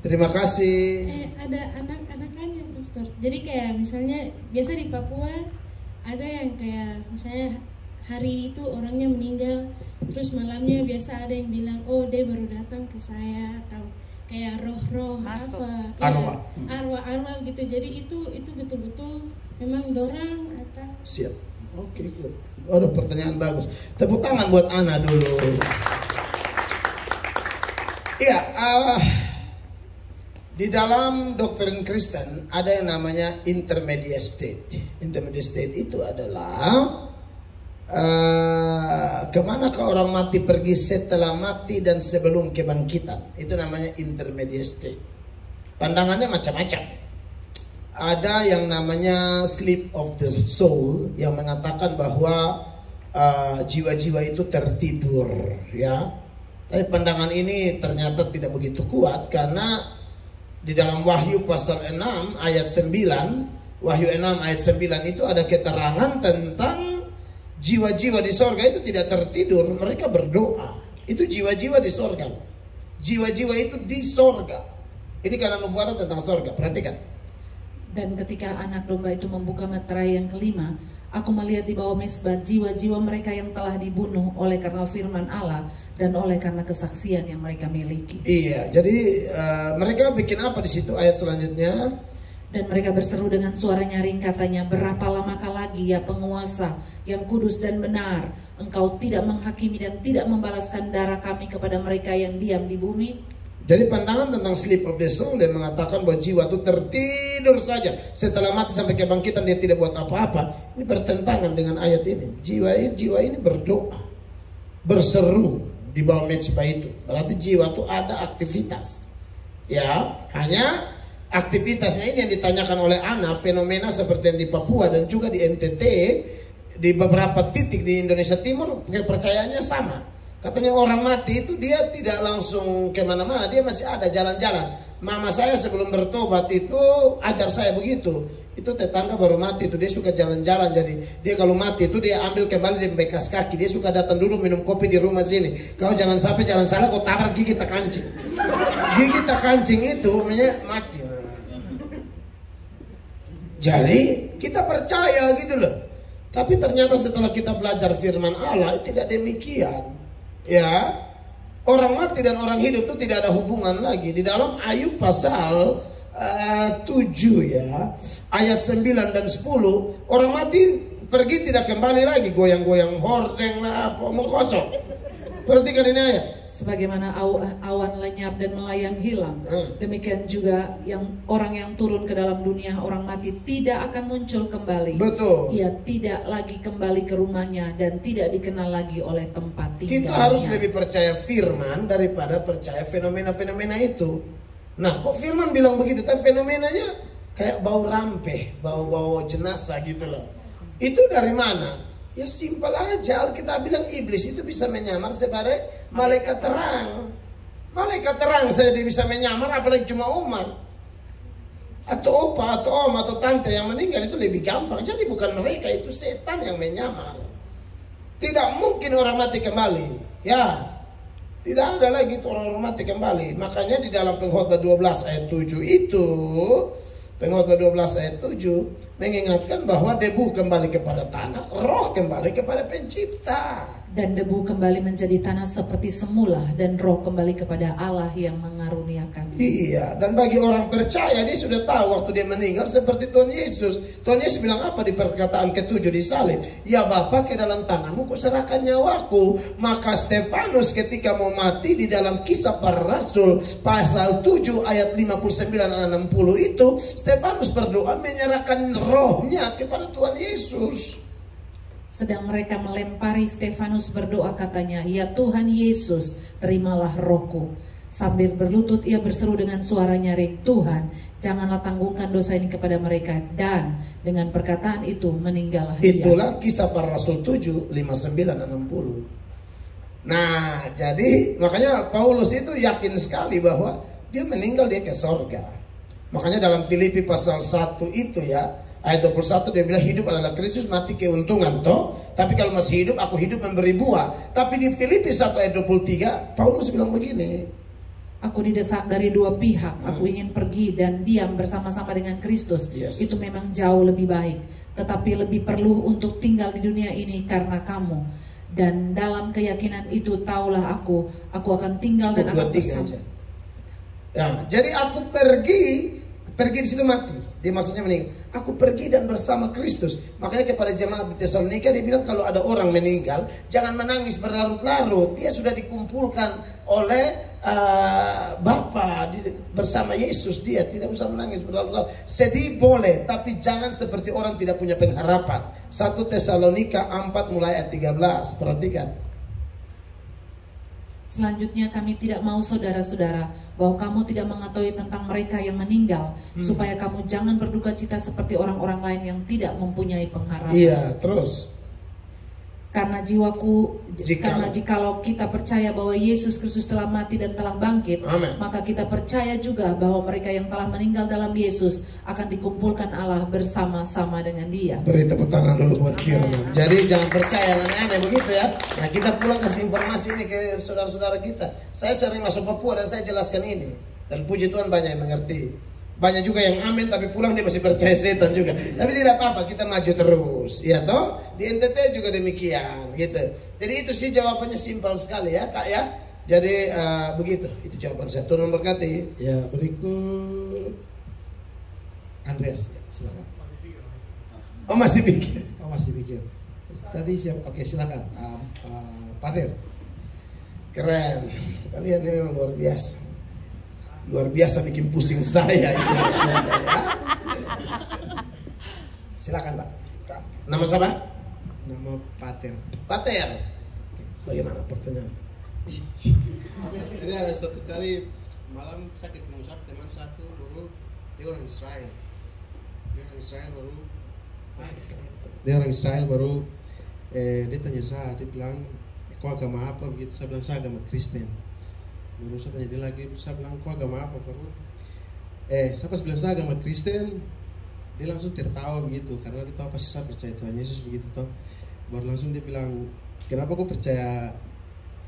S3: Terima kasih.
S6: Ada anak-anakannya, Pastor. Jadi kayak misalnya biasa di Papua ada yang kayak misalnya hari itu orangnya meninggal, terus malamnya biasa ada yang bilang, oh dia baru datang ke saya, atau kayak roh-roh apa, arwah gitu. Jadi itu betul-betul memang dorang atau?
S3: Siap. Oke, good. Ada pertanyaan bagus. Tepuk tangan buat Ana dulu. Iya, di dalam doktrin Kristen ada yang namanya intermediate state. Intermediate state itu adalah kemanakah orang mati pergi setelah mati dan sebelum kebangkitan. Itu namanya intermediate state. Pandangannya macam-macam. Ada yang namanya sleep of the soul, yang mengatakan bahwa jiwa-jiwa itu tertidur, ya. Tapi pandangan ini ternyata tidak begitu kuat, karena di dalam Wahyu pasal 6 ayat 9, Wahyu 6 ayat 9 itu ada keterangan tentang jiwa-jiwa di sorga itu tidak tertidur, mereka berdoa. Itu jiwa-jiwa di sorga. Jiwa-jiwa itu di sorga. Ini karena nubuatan tentang sorga, perhatikan.
S4: Dan ketika anak domba itu membuka meterai yang kelima, aku melihat di bawah mezbah jiwa-jiwa mereka yang telah dibunuh oleh karena firman Allah dan oleh karena kesaksian yang mereka miliki.
S3: Iya, jadi mereka bikin apa di situ ayat selanjutnya?
S4: Dan mereka berseru dengan suara nyaring, katanya, berapa lamakah lagi lagi ya penguasa yang kudus dan benar, Engkau tidak menghakimi dan tidak membalaskan darah kami kepada mereka yang diam di bumi?
S3: Jadi pandangan tentang sleep of the soul, dia mengatakan bahwa jiwa itu tertidur saja setelah mati sampai kebangkitan, dia tidak buat apa-apa. Ini bertentangan dengan ayat ini. Jiwa ini berdoa, berseru di bawah mezbah itu. Berarti jiwa itu ada aktivitas. Ya, hanya aktivitasnya ini yang ditanyakan oleh Ana, fenomena seperti yang di Papua dan juga di NTT, di beberapa titik di Indonesia Timur, kepercayaannya sama. Katanya orang mati itu dia tidak langsung kemana-mana, dia masih ada jalan-jalan. Mama saya sebelum bertobat itu ajar saya begitu. Itu tetangga baru mati itu, dia suka jalan-jalan. Jadi dia kalau mati itu dia ambil kembali di bekas kaki. Dia suka datang dulu minum kopi di rumah sini. Kau jangan sampai jalan salah, kau tabrak gigi tak kancing. Gigi tak kancing itu mati. Jadi kita percaya gitu loh. Tapi ternyata setelah kita belajar firman Allah tidak demikian. Ya, orang mati dan orang hidup itu tidak ada hubungan lagi. Di dalam Ayub pasal 7 ya, ayat 9 dan 10, orang mati pergi tidak kembali lagi, goyang-goyang hordeng lah apa mau kosong. Perhatikan ini ayat.
S4: Sebagaimana awan lenyap dan melayang hilang, demikian juga orang yang turun ke dalam dunia, orang mati tidak akan muncul kembali.
S3: Betul.
S4: Ia tidak lagi kembali ke rumahnya dan tidak dikenal lagi oleh tempat tinggalnya.
S3: Kita harus lebih percaya firman daripada percaya fenomena-fenomena itu. Nah, kok firman bilang begitu, tapi fenomenanya kayak bau rampeh, bau jenazah gitu loh. Itu dari mana? Ya simpel aja, Alkitab bilang iblis itu bisa menyamar sebagai malaikat terang. Malaikat terang saja dia bisa menyamar, apalagi cuma umat. Atau opa, atau om, atau tante yang meninggal itu lebih gampang. Jadi bukan mereka, itu setan yang menyamar. Tidak mungkin orang mati kembali. Ya, tidak ada lagi orang mati kembali. Makanya di dalam Pengkhotbah 12 ayat 7 itu, Pengkhotbah 12 ayat 7 mengingatkan bahwa debu kembali kepada tanah, roh kembali kepada pencipta.
S4: Dan debu kembali menjadi tanah seperti semula, dan roh kembali kepada Allah yang mengaruniakan.
S3: Iya, dan bagi orang percaya dia sudah tahu waktu dia meninggal seperti Tuhan Yesus. Tuhan Yesus bilang apa di perkataan ke-7 di salib? Ya Bapa, ke dalam tanganmu kuserahkan nyawaku. Maka Stefanus ketika mau mati di dalam Kisah Para Rasul pasal 7 ayat 59 dan 60 itu, Stefanus berdoa menyerahkan rohnya kepada Tuhan Yesus.
S4: Sedang mereka melempari Stefanus berdoa katanya, ya Tuhan Yesus, terimalah rohku. Sambil berlutut ia berseru dengan suara nyaring, Tuhan, janganlah tanggungkan dosa ini kepada mereka. Dan dengan perkataan itu meninggallah ia.
S3: Itulah Kisah Para Rasul 7, 59 dan 60. Nah, jadi makanya Paulus itu yakin sekali bahwa dia meninggal, dia ke sorga. Makanya dalam Filipi pasal 1 itu ya, ayat 21 dia bilang hidup adalah Kristus, mati keuntungan toh. Tapi kalau masih hidup, aku hidup memberi buah. Tapi di Filipi 1 ayat 23 Paulus bilang begini,
S4: aku didesak dari dua pihak. Aku ingin pergi dan diam bersama-sama dengan Kristus. Itu memang jauh lebih baik. Tetapi lebih perlu untuk tinggal di dunia ini karena kamu. Dan dalam keyakinan itu taulah aku akan tinggal dan akan bersama.
S3: Ya, jadi aku pergi di situ mati. Dia maksudnya meninggal. Aku pergi dan bersama Kristus. Makanya kepada jemaat di Tesalonika dia bilang kalau ada orang meninggal, jangan menangis berlarut-larut. Dia sudah dikumpulkan oleh Bapa bersama Yesus. Dia tidak usah menangis berlarut-larut. Sedih boleh, tapi jangan seperti orang tidak punya pengharapan. 1 Tesalonika 4 mulai ayat 13. Perhatikan.
S4: Selanjutnya kami tidak mau saudara-saudara bahwa kamu tidak mengetahui tentang mereka yang meninggal, supaya kamu jangan berduka cita seperti orang-orang lain yang tidak mempunyai pengharapan.
S3: Iya, terus.
S4: Karena jikalau kita percaya bahwa Yesus Kristus telah mati dan telah bangkit,
S3: Amen.
S4: maka kita percaya juga bahwa mereka yang telah meninggal dalam Yesus akan dikumpulkan Allah bersama-sama dengan Dia.
S3: Beri tepuk tangan dulu buat firman. Jadi jangan percaya aneh-aneh begitu ya. Nah, kita pulang kasih informasi ini ke saudara-saudara kita. Saya sering masuk Papua dan saya jelaskan ini. Dan puji Tuhan banyak yang mengerti. Banyak juga yang amin tapi pulang dia masih percaya setan juga. Tapi tidak apa-apa, kita maju terus. Ya toh? Di NTT juga demikian gitu. Jadi itu sih jawabannya simpel sekali ya Kak ya. Jadi begitu. Itu jawaban saya. Tuhan memberkati.
S1: Ya, berikut Andreas ya, silakan.
S3: Oh masih pikir.
S1: Oh, masih pikir. Tadi siap? Oke, silakan. Pasir.
S3: Keren. Kalian ini memang luar biasa. Luar biasa bikin pusing saya itu maksudnya ya. Silakan Pak. Nama siapa?
S7: Nama Pater.
S3: Pater. Bagaimana pertanyaan?
S7: Jadi ada suatu kali malam saya ketemu sama teman satu baru dia orang Israel. Dia orang Israel baru dia tanya saya, dia bilang kau agama apa begitu, saya bilang saya agama Kristen. Baru saya tanya dia lagi, saya bilang kau agama apa baru saya pas bilang saya agama Kristen, dia langsung tertawa begitu karena dia tahu pasti saya percaya Tuhan Yesus begitu toh. Baru langsung dia bilang, kenapa kau percaya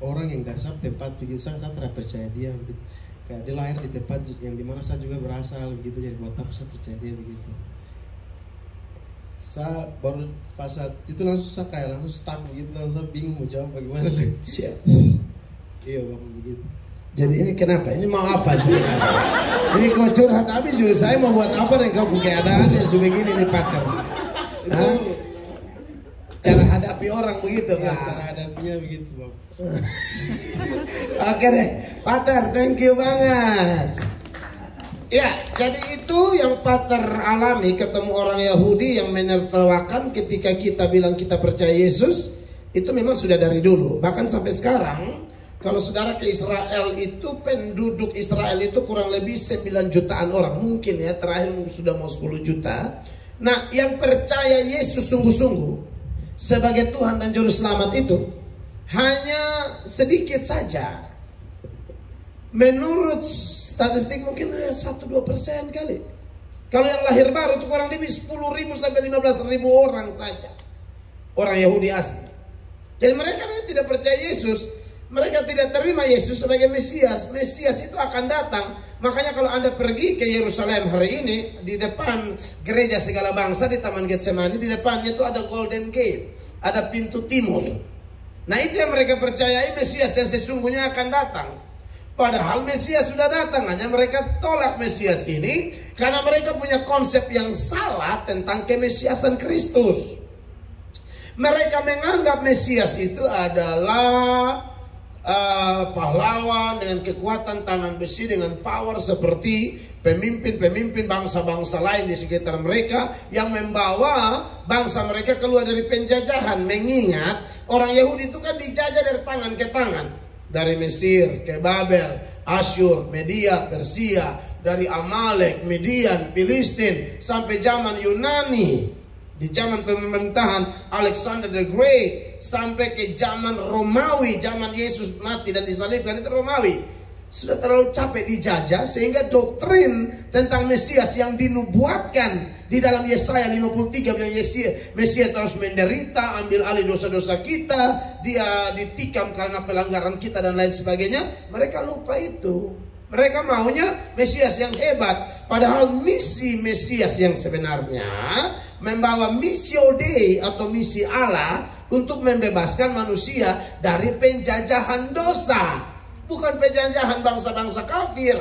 S7: orang yang dari satu tempat begitu, saya tidak percaya dia begitu. Kayak dia lahir di tempat yang dimana saya juga berasal begitu, jadi buat apa saya percaya dia begitu. Saya baru pas saat itu langsung saya kayak langsung stuck begitu, langsung saya bingung mau jawab bagaimana.
S3: Siap.
S7: Iya Bapak begitu.
S3: Jadi ini kenapa? Ini mau apa sih? Ini kau curhat habis juga. Saya mau buat apa dengan kau keadaan yang sebegini nih Pater? Hah? Cara hadapi orang begitu
S7: Ya,
S3: kan?
S7: cara hadapinya begitu Bapak.
S3: Oke deh, Pater, thank you banget. Ya, jadi itu yang Pater alami ketemu orang Yahudi yang menertawakan ketika kita bilang kita percaya Yesus. Itu memang sudah dari dulu. Bahkan sampai sekarang, kalau saudara ke Israel itu penduduk Israel itu kurang lebih 9 jutaan orang. Mungkin ya, terakhir sudah mau 10 juta. Nah, yang percaya Yesus sungguh-sungguh sebagai Tuhan dan Juru Selamat itu hanya sedikit saja. Menurut statistik mungkin 1-2% kali. Kalau yang lahir baru itu kurang lebih 10.000 sampai 15.000 orang saja, orang Yahudi asli. Jadi mereka tidak percaya Yesus. Mereka tidak terima Yesus sebagai Mesias. Mesias itu akan datang. Makanya kalau Anda pergi ke Yerusalem hari ini, di depan gereja segala bangsa di Taman Getsemani, di depannya itu ada Golden Gate, ada pintu timur. Nah, itu yang mereka percayai, Mesias yang sesungguhnya akan datang. Padahal Mesias sudah datang, hanya mereka tolak Mesias ini karena mereka punya konsep yang salah tentang kemesiasan Kristus. Mereka menganggap Mesias itu adalah pahlawan dengan kekuatan tangan besi, dengan power seperti pemimpin-pemimpin bangsa-bangsa lain di sekitar mereka yang membawa bangsa mereka keluar dari penjajahan. Mengingat orang Yahudi itu kan dijajah dari tangan ke tangan, dari Mesir ke Babel, Asyur, Media, Persia, dari Amalek, Midian, Filistin, sampai zaman Yunani. Di zaman pemerintahan Alexander the Great, sampai ke zaman Romawi, zaman Yesus mati dan disalibkan itu Romawi. Sudah terlalu capek dijajah sehingga doktrin tentang Mesias yang dinubuatkan di dalam Yesaya 53 bilang Mesias harus menderita, ambil alih dosa-dosa kita, dia ditikam karena pelanggaran kita dan lain sebagainya. Mereka lupa itu. Mereka maunya Mesias yang hebat. Padahal misi Mesias yang sebenarnya membawa missio Dei atau misi Allah untuk membebaskan manusia dari penjajahan dosa, bukan penjajahan bangsa-bangsa kafir.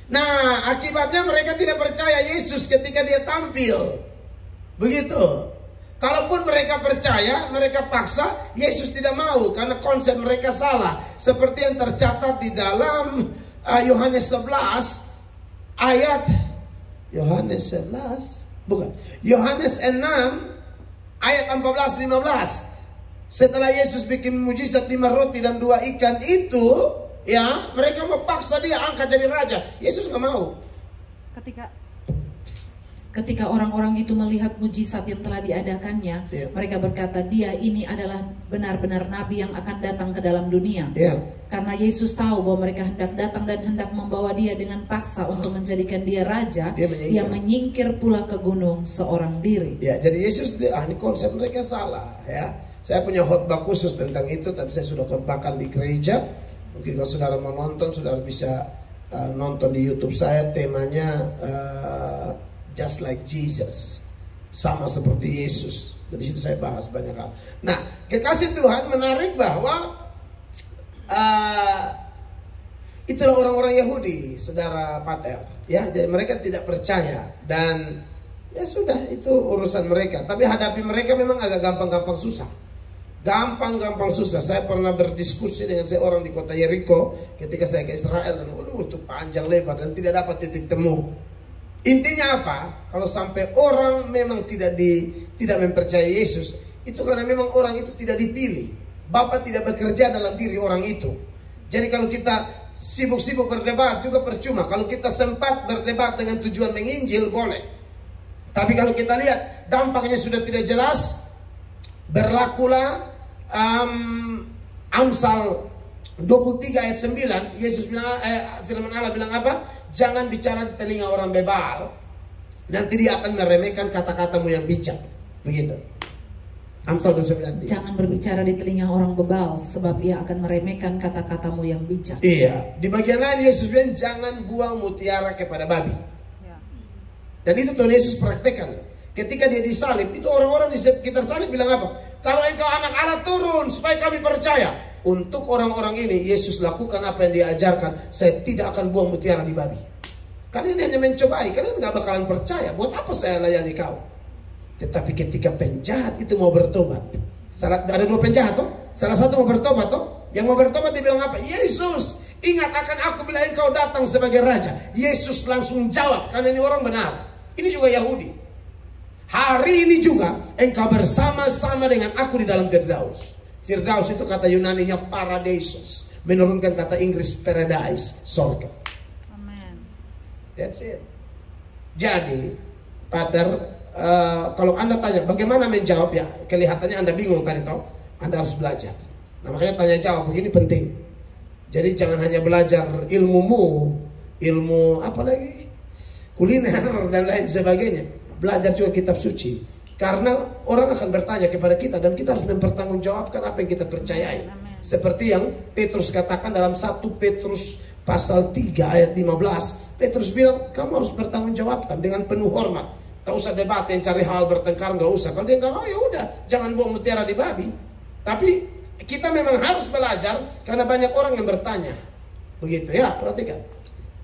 S3: Nah, akibatnya mereka tidak percaya Yesus ketika dia tampil. Begitu. Kalaupun mereka percaya, mereka paksa, Yesus tidak mau karena konsep mereka salah. Seperti yang tercatat di dalam Yohanes 11 ayat Yohanes 6 ayat 14-15. Setelah Yesus bikin mujizat 5 roti dan 2 ikan itu, ya, mereka mau paksa dia angkat jadi raja. Yesus nggak mau.
S4: Ketika orang-orang itu melihat mujizat yang telah diadakannya, mereka berkata, dia ini adalah benar-benar nabi yang akan datang ke dalam dunia. Karena Yesus tahu bahwa mereka hendak datang dan hendak membawa dia dengan paksa untuk menjadikan dia raja, dia menyingkir pula ke gunung seorang diri.
S3: Ya, jadi Yesus, ini konsep mereka salah. Ya, saya punya khotbah khusus tentang itu, tapi saya sudah khotbahkan di gereja. Mungkin kalau saudara mau nonton, saudara bisa nonton di YouTube saya. Temanya Just like Jesus, sama seperti Yesus. Dari situ saya bahas banyak hal. Nah, kekasih Tuhan, menarik bahwa itulah orang-orang Yahudi, saudara Pater. Ya, jadi mereka tidak percaya dan ya sudah, itu urusan mereka. Tapi hadapi mereka memang agak gampang-gampang susah. Gampang-gampang susah. Saya pernah berdiskusi dengan seorang di kota Yeriko ketika saya ke Israel, dan waduh itu panjang lebar dan tidak dapat titik temu. Intinya apa? Kalau sampai orang memang tidak mempercayai Yesus, itu karena memang orang itu tidak dipilih. Bapa tidak bekerja dalam diri orang itu. Jadi kalau kita sibuk-sibuk berdebat juga percuma. Kalau kita sempat berdebat dengan tujuan menginjil, boleh. Tapi kalau kita lihat dampaknya sudah tidak jelas, berlakulah Amsal 23 ayat 9. Yesus bilang, firman Allah bilang apa? Jangan bicara di telinga orang bebal, nanti dia akan meremehkan kata-katamu yang bijak. Begitu. Amsal 29.
S4: Jangan berbicara di telinga orang bebal, sebab ia akan meremehkan kata-katamu yang bijak.
S3: Iya. Di bagian lain Yesus bilang jangan buang mutiara kepada babi. Dan itu Tuhan Yesus praktekkan. Ketika dia disalib, itu orang-orang di sekitar salib bilang apa? Kalau engkau anak Allah turun supaya kami percaya. Untuk orang-orang ini Yesus lakukan apa yang dia ajarkan. Saya tidak akan buang mutiara di babi. Kalian hanya mencobai, kalian gak bakalan percaya. Buat apa saya layani kau? Tetapi ketika penjahat itu mau bertobat, ada dua penjahat toh? Salah satu mau bertobat toh? Yang mau bertobat dia bilang apa? Yesus, ingat akan aku bila engkau datang sebagai raja. Yesus langsung jawab, karena ini orang benar. Ini juga Yahudi. Hari ini juga engkau bersama-sama dengan aku di dalam Firdaus. Firdaus itu kata Yunaninya paradisos, menurunkan kata Inggris paradise, surga.
S5: Amen.
S3: That's it. Jadi, Pater, kalau Anda tanya bagaimana menjawab, ya kelihatannya Anda bingung tadi toh. Anda harus belajar. Nah, makanya tanya jawab begini penting. Jadi jangan hanya belajar ilmu apa lagi? Kuliner dan lain sebagainya. Belajar juga kitab suci. Karena orang akan bertanya kepada kita dan kita harus mempertanggungjawabkan apa yang kita percayai.
S5: Amen.
S3: Seperti yang Petrus katakan dalam 1 Petrus pasal 3 ayat 15. Petrus bilang, kamu harus bertanggungjawabkan dengan penuh hormat. Tak usah debat yang cari hal bertengkar, nggak usah. Kalau dia nggak mau, ya udah, jangan buang mutiara di babi. Tapi kita memang harus belajar karena banyak orang yang bertanya. Begitu ya, perhatikan.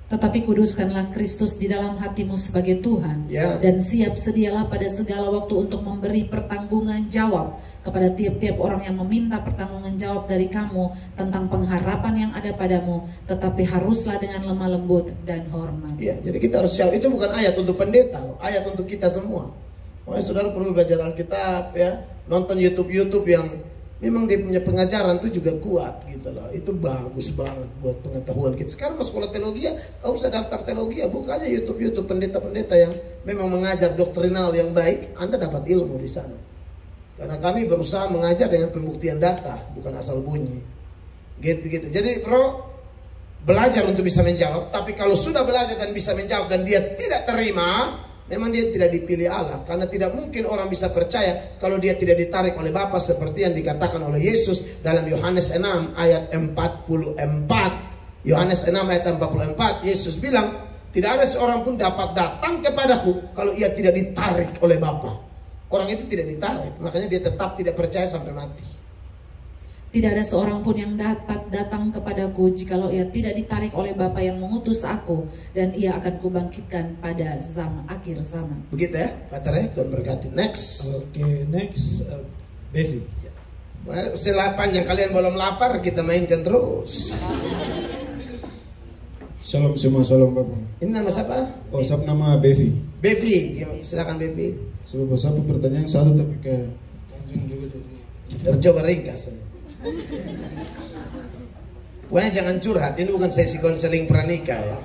S4: Tetapi kuduskanlah Kristus di dalam hatimu sebagai Tuhan,
S3: Ya.
S4: dan siap sedialah pada segala waktu untuk memberi pertanggungan jawab kepada tiap-tiap orang yang meminta pertanggungan jawab dari kamu tentang pengharapan yang ada padamu, tetapi haruslah dengan lemah lembut dan hormat.
S3: Ya, jadi kita harus jawab. Itu bukan ayat untuk pendeta, ayat untuk kita semua. Makanya saudara perlu belajar Alkitab ya, nonton YouTube yang memang dia punya pengajaran tuh juga kuat gitu loh. Itu bagus banget buat pengetahuan kita. Sekarang mau sekolah teologi ya, gak usah daftar teologi ya, buka aja YouTube pendeta-pendeta yang memang mengajar doktrinal yang baik. Anda dapat ilmu di sana. Karena kami berusaha mengajar dengan pembuktian data, bukan asal bunyi. Gitu-gitu. Jadi belajar untuk bisa menjawab. Tapi kalau sudah belajar dan bisa menjawab dan dia tidak terima, memang dia tidak dipilih Allah. Karena tidak mungkin orang bisa percaya kalau dia tidak ditarik oleh Bapa, seperti yang dikatakan oleh Yesus dalam Yohanes 6 ayat 44. Yohanes 6 ayat 44, Yesus bilang, tidak ada seorang pun dapat datang kepadaku kalau ia tidak ditarik oleh Bapa. Orang itu tidak ditarik, makanya dia tetap tidak percaya sampai mati.
S4: Tidak ada seorang pun yang dapat datang kepadaku jikalau ia tidak ditarik oleh Bapa yang mengutus aku, dan ia akan kubangkitkan pada akhir zaman.
S3: Begitu ya, Pater ya, Tuhan berkati. Next.
S1: Oke, next, Bevi.
S3: Selapan yang kalian belum lapar kita mainkan terus.
S8: Shalom semua, shalom Bapak.
S3: Ini nama siapa?
S8: Oh, siapa nama Bevi?
S3: Bevi, silakan Bevi.
S8: Sebab satu pertanyaan satu tapi kayak panjang juga jadi.
S3: Coba ringkas. Pokoknya jangan curhat, ini bukan sesi konseling pranikah ya.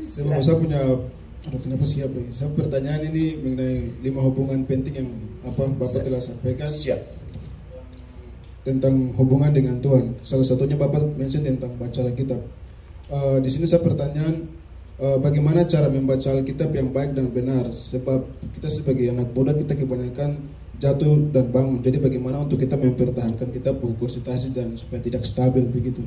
S8: Sebab saya punya, aduh kenapa siap ya? Saya pertanyaan ini mengenai 5 hubungan penting yang Bapak telah sampaikan.
S3: Siap.
S8: Tentang hubungan dengan Tuhan. Salah satunya Bapak mention tentang baca Alkitab. Di sini saya pertanyaan, bagaimana cara membaca Alkitab yang baik dan benar? Sebab kita sebagai anak muda kita kebanyakan jatuh dan bangun. Jadi bagaimana untuk kita mempertahankan kita konsentrasi dan supaya tidak stabil begitu.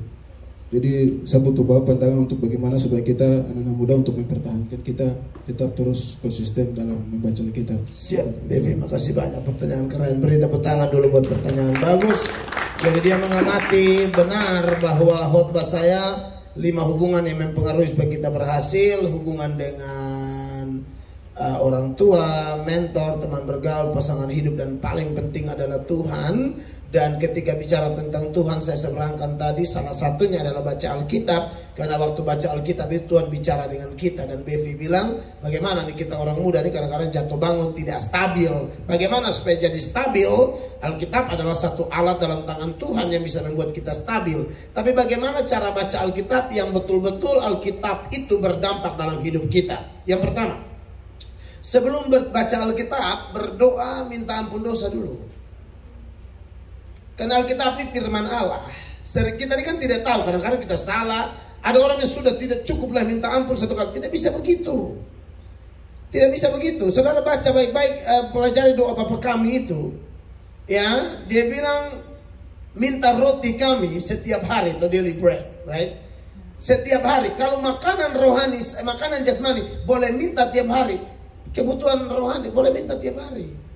S8: Jadi saya butuh Bapak pandangan untuk bagaimana supaya kita anak-anak muda untuk mempertahankan kita tetap terus konsisten dalam membaca Alkitab.
S3: Siap, Bevi, makasih banyak pertanyaan keren. Beri tepuk tangan dulu buat pertanyaan bagus. Jadi dia mengamati benar bahwa khotbah saya 5 hubungan yang mempengaruhi supaya kita berhasil. Hubungan dengan orang tua, mentor, teman bergaul, pasangan hidup, dan paling penting adalah Tuhan. Dan ketika bicara tentang Tuhan, saya seberangkan tadi salah satunya adalah baca Alkitab. Karena waktu baca Alkitab itu Tuhan bicara dengan kita. Dan Bevi bilang, bagaimana nih kita orang muda nih kadang-kadang jatuh bangun tidak stabil. Bagaimana supaya jadi stabil? Alkitab adalah satu alat dalam tangan Tuhan yang bisa membuat kita stabil. Tapi bagaimana cara baca Alkitab yang betul-betul Alkitab itu berdampak dalam hidup kita? Yang pertama, sebelum baca Alkitab, berdoa minta ampun dosa dulu. Karena Alkitab ini firman Allah. Kita ini kan tidak tahu, kadang-kadang kita salah. Ada orang yang sudah tidak cukuplah minta ampun satu kali. Tidak bisa begitu. Tidak bisa begitu. Saudara baca baik-baik, pelajari doa Bapa kami itu. Ya, dia bilang minta roti kami setiap hari, atau daily bread, right? Setiap hari. Kalau makanan rohani, makanan jasmani boleh minta tiap hari. Kebutuhan rohani boleh minta tiap hari.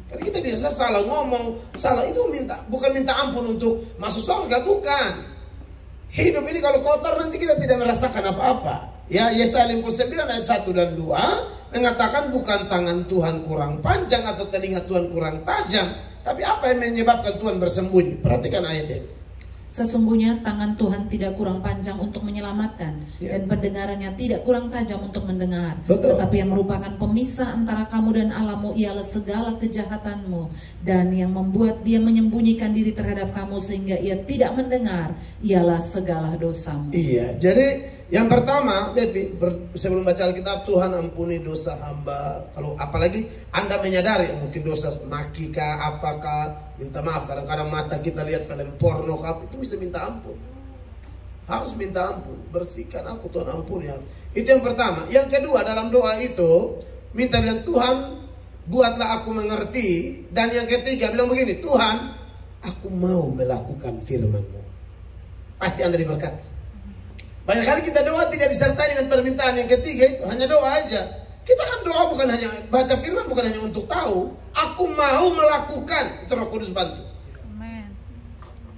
S3: Karena kita biasa salah ngomong, salah itu bukan minta ampun untuk masuk surga, bukan. Hidup ini kalau kotor nanti kita tidak merasakan apa-apa. Ya, Yesaya 59 ayat 1 dan 2 mengatakan bukan tangan Tuhan kurang panjang atau telinga Tuhan kurang tajam, tapi apa yang menyebabkan Tuhan bersembunyi? Perhatikan ayat ini.
S4: Sesungguhnya tangan Tuhan tidak kurang panjang untuk menyelamatkan, dan pendengarannya tidak kurang tajam untuk mendengar.
S3: Betul.
S4: Tetapi yang merupakan pemisah antara kamu dan Allahmu ialah segala kejahatanmu, dan yang membuat dia menyembunyikan diri terhadap kamu sehingga ia tidak mendengar ialah segala dosamu.
S3: Iya, jadi yang pertama, Devi, sebelum baca Alkitab, Tuhan ampuni dosa hamba. Kalau apalagi Anda menyadari mungkin dosa maki kah, apakah, minta maaf. Kadang-kadang mata kita lihat film porno kah, itu bisa minta ampun. Harus minta ampun. Bersihkan aku Tuhan, ampuni aku. Itu yang pertama. Yang kedua, dalam doa itu minta bilang, Tuhan buatlah aku mengerti. Dan yang ketiga bilang begini, Tuhan aku mau melakukan firman-Mu. Pasti Anda diberkati. Banyak kali kita doa tidak disertai dengan permintaan yang ketiga itu, hanya doa aja. Kita kan doa bukan hanya baca firman, bukan hanya untuk tahu. Aku mau melakukan, itu Roh Kudus bantu.
S5: Amen.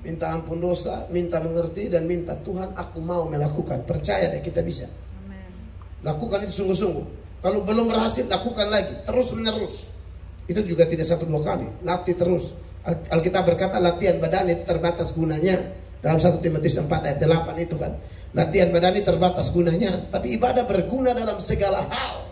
S3: Minta ampun dosa, minta mengerti, dan minta Tuhan aku mau melakukan. Percaya deh kita bisa.
S5: Amen.
S3: Lakukan itu sungguh-sungguh. Kalau belum berhasil, lakukan lagi, terus menerus. Itu juga tidak 1-2 kali, latih terus. Alkitab berkata latihan badan itu terbatas gunanya. Dalam 1 Timotius 4 ayat 8 itu kan, latihan badani terbatas gunanya, tapi ibadah berguna dalam segala hal.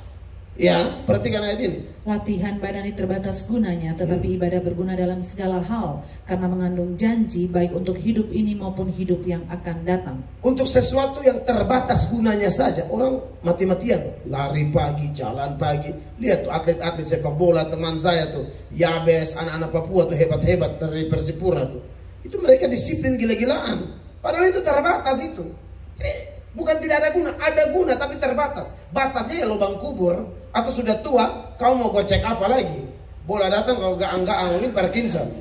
S3: Ya, perhatikan ayat ini.
S4: Latihan badani terbatas gunanya, tetapi ibadah berguna dalam segala hal, karena mengandung janji baik untuk hidup ini maupun hidup yang akan datang.
S3: Untuk sesuatu yang terbatas gunanya saja, orang mati-matian, lari pagi, jalan pagi. Lihat tuh atlet-atlet sepak bola teman saya tuh, Yabes, anak-anak Papua tuh hebat-hebat dari Persipura tuh. Itu mereka disiplin gila-gilaan. Padahal itu terbatas itu. Bukan tidak ada guna tapi terbatas. Batasnya ya lubang kubur. Atau sudah tua, kau mau gocek apa lagi? Bola datang kau gaang-gaang, ini Parkinson.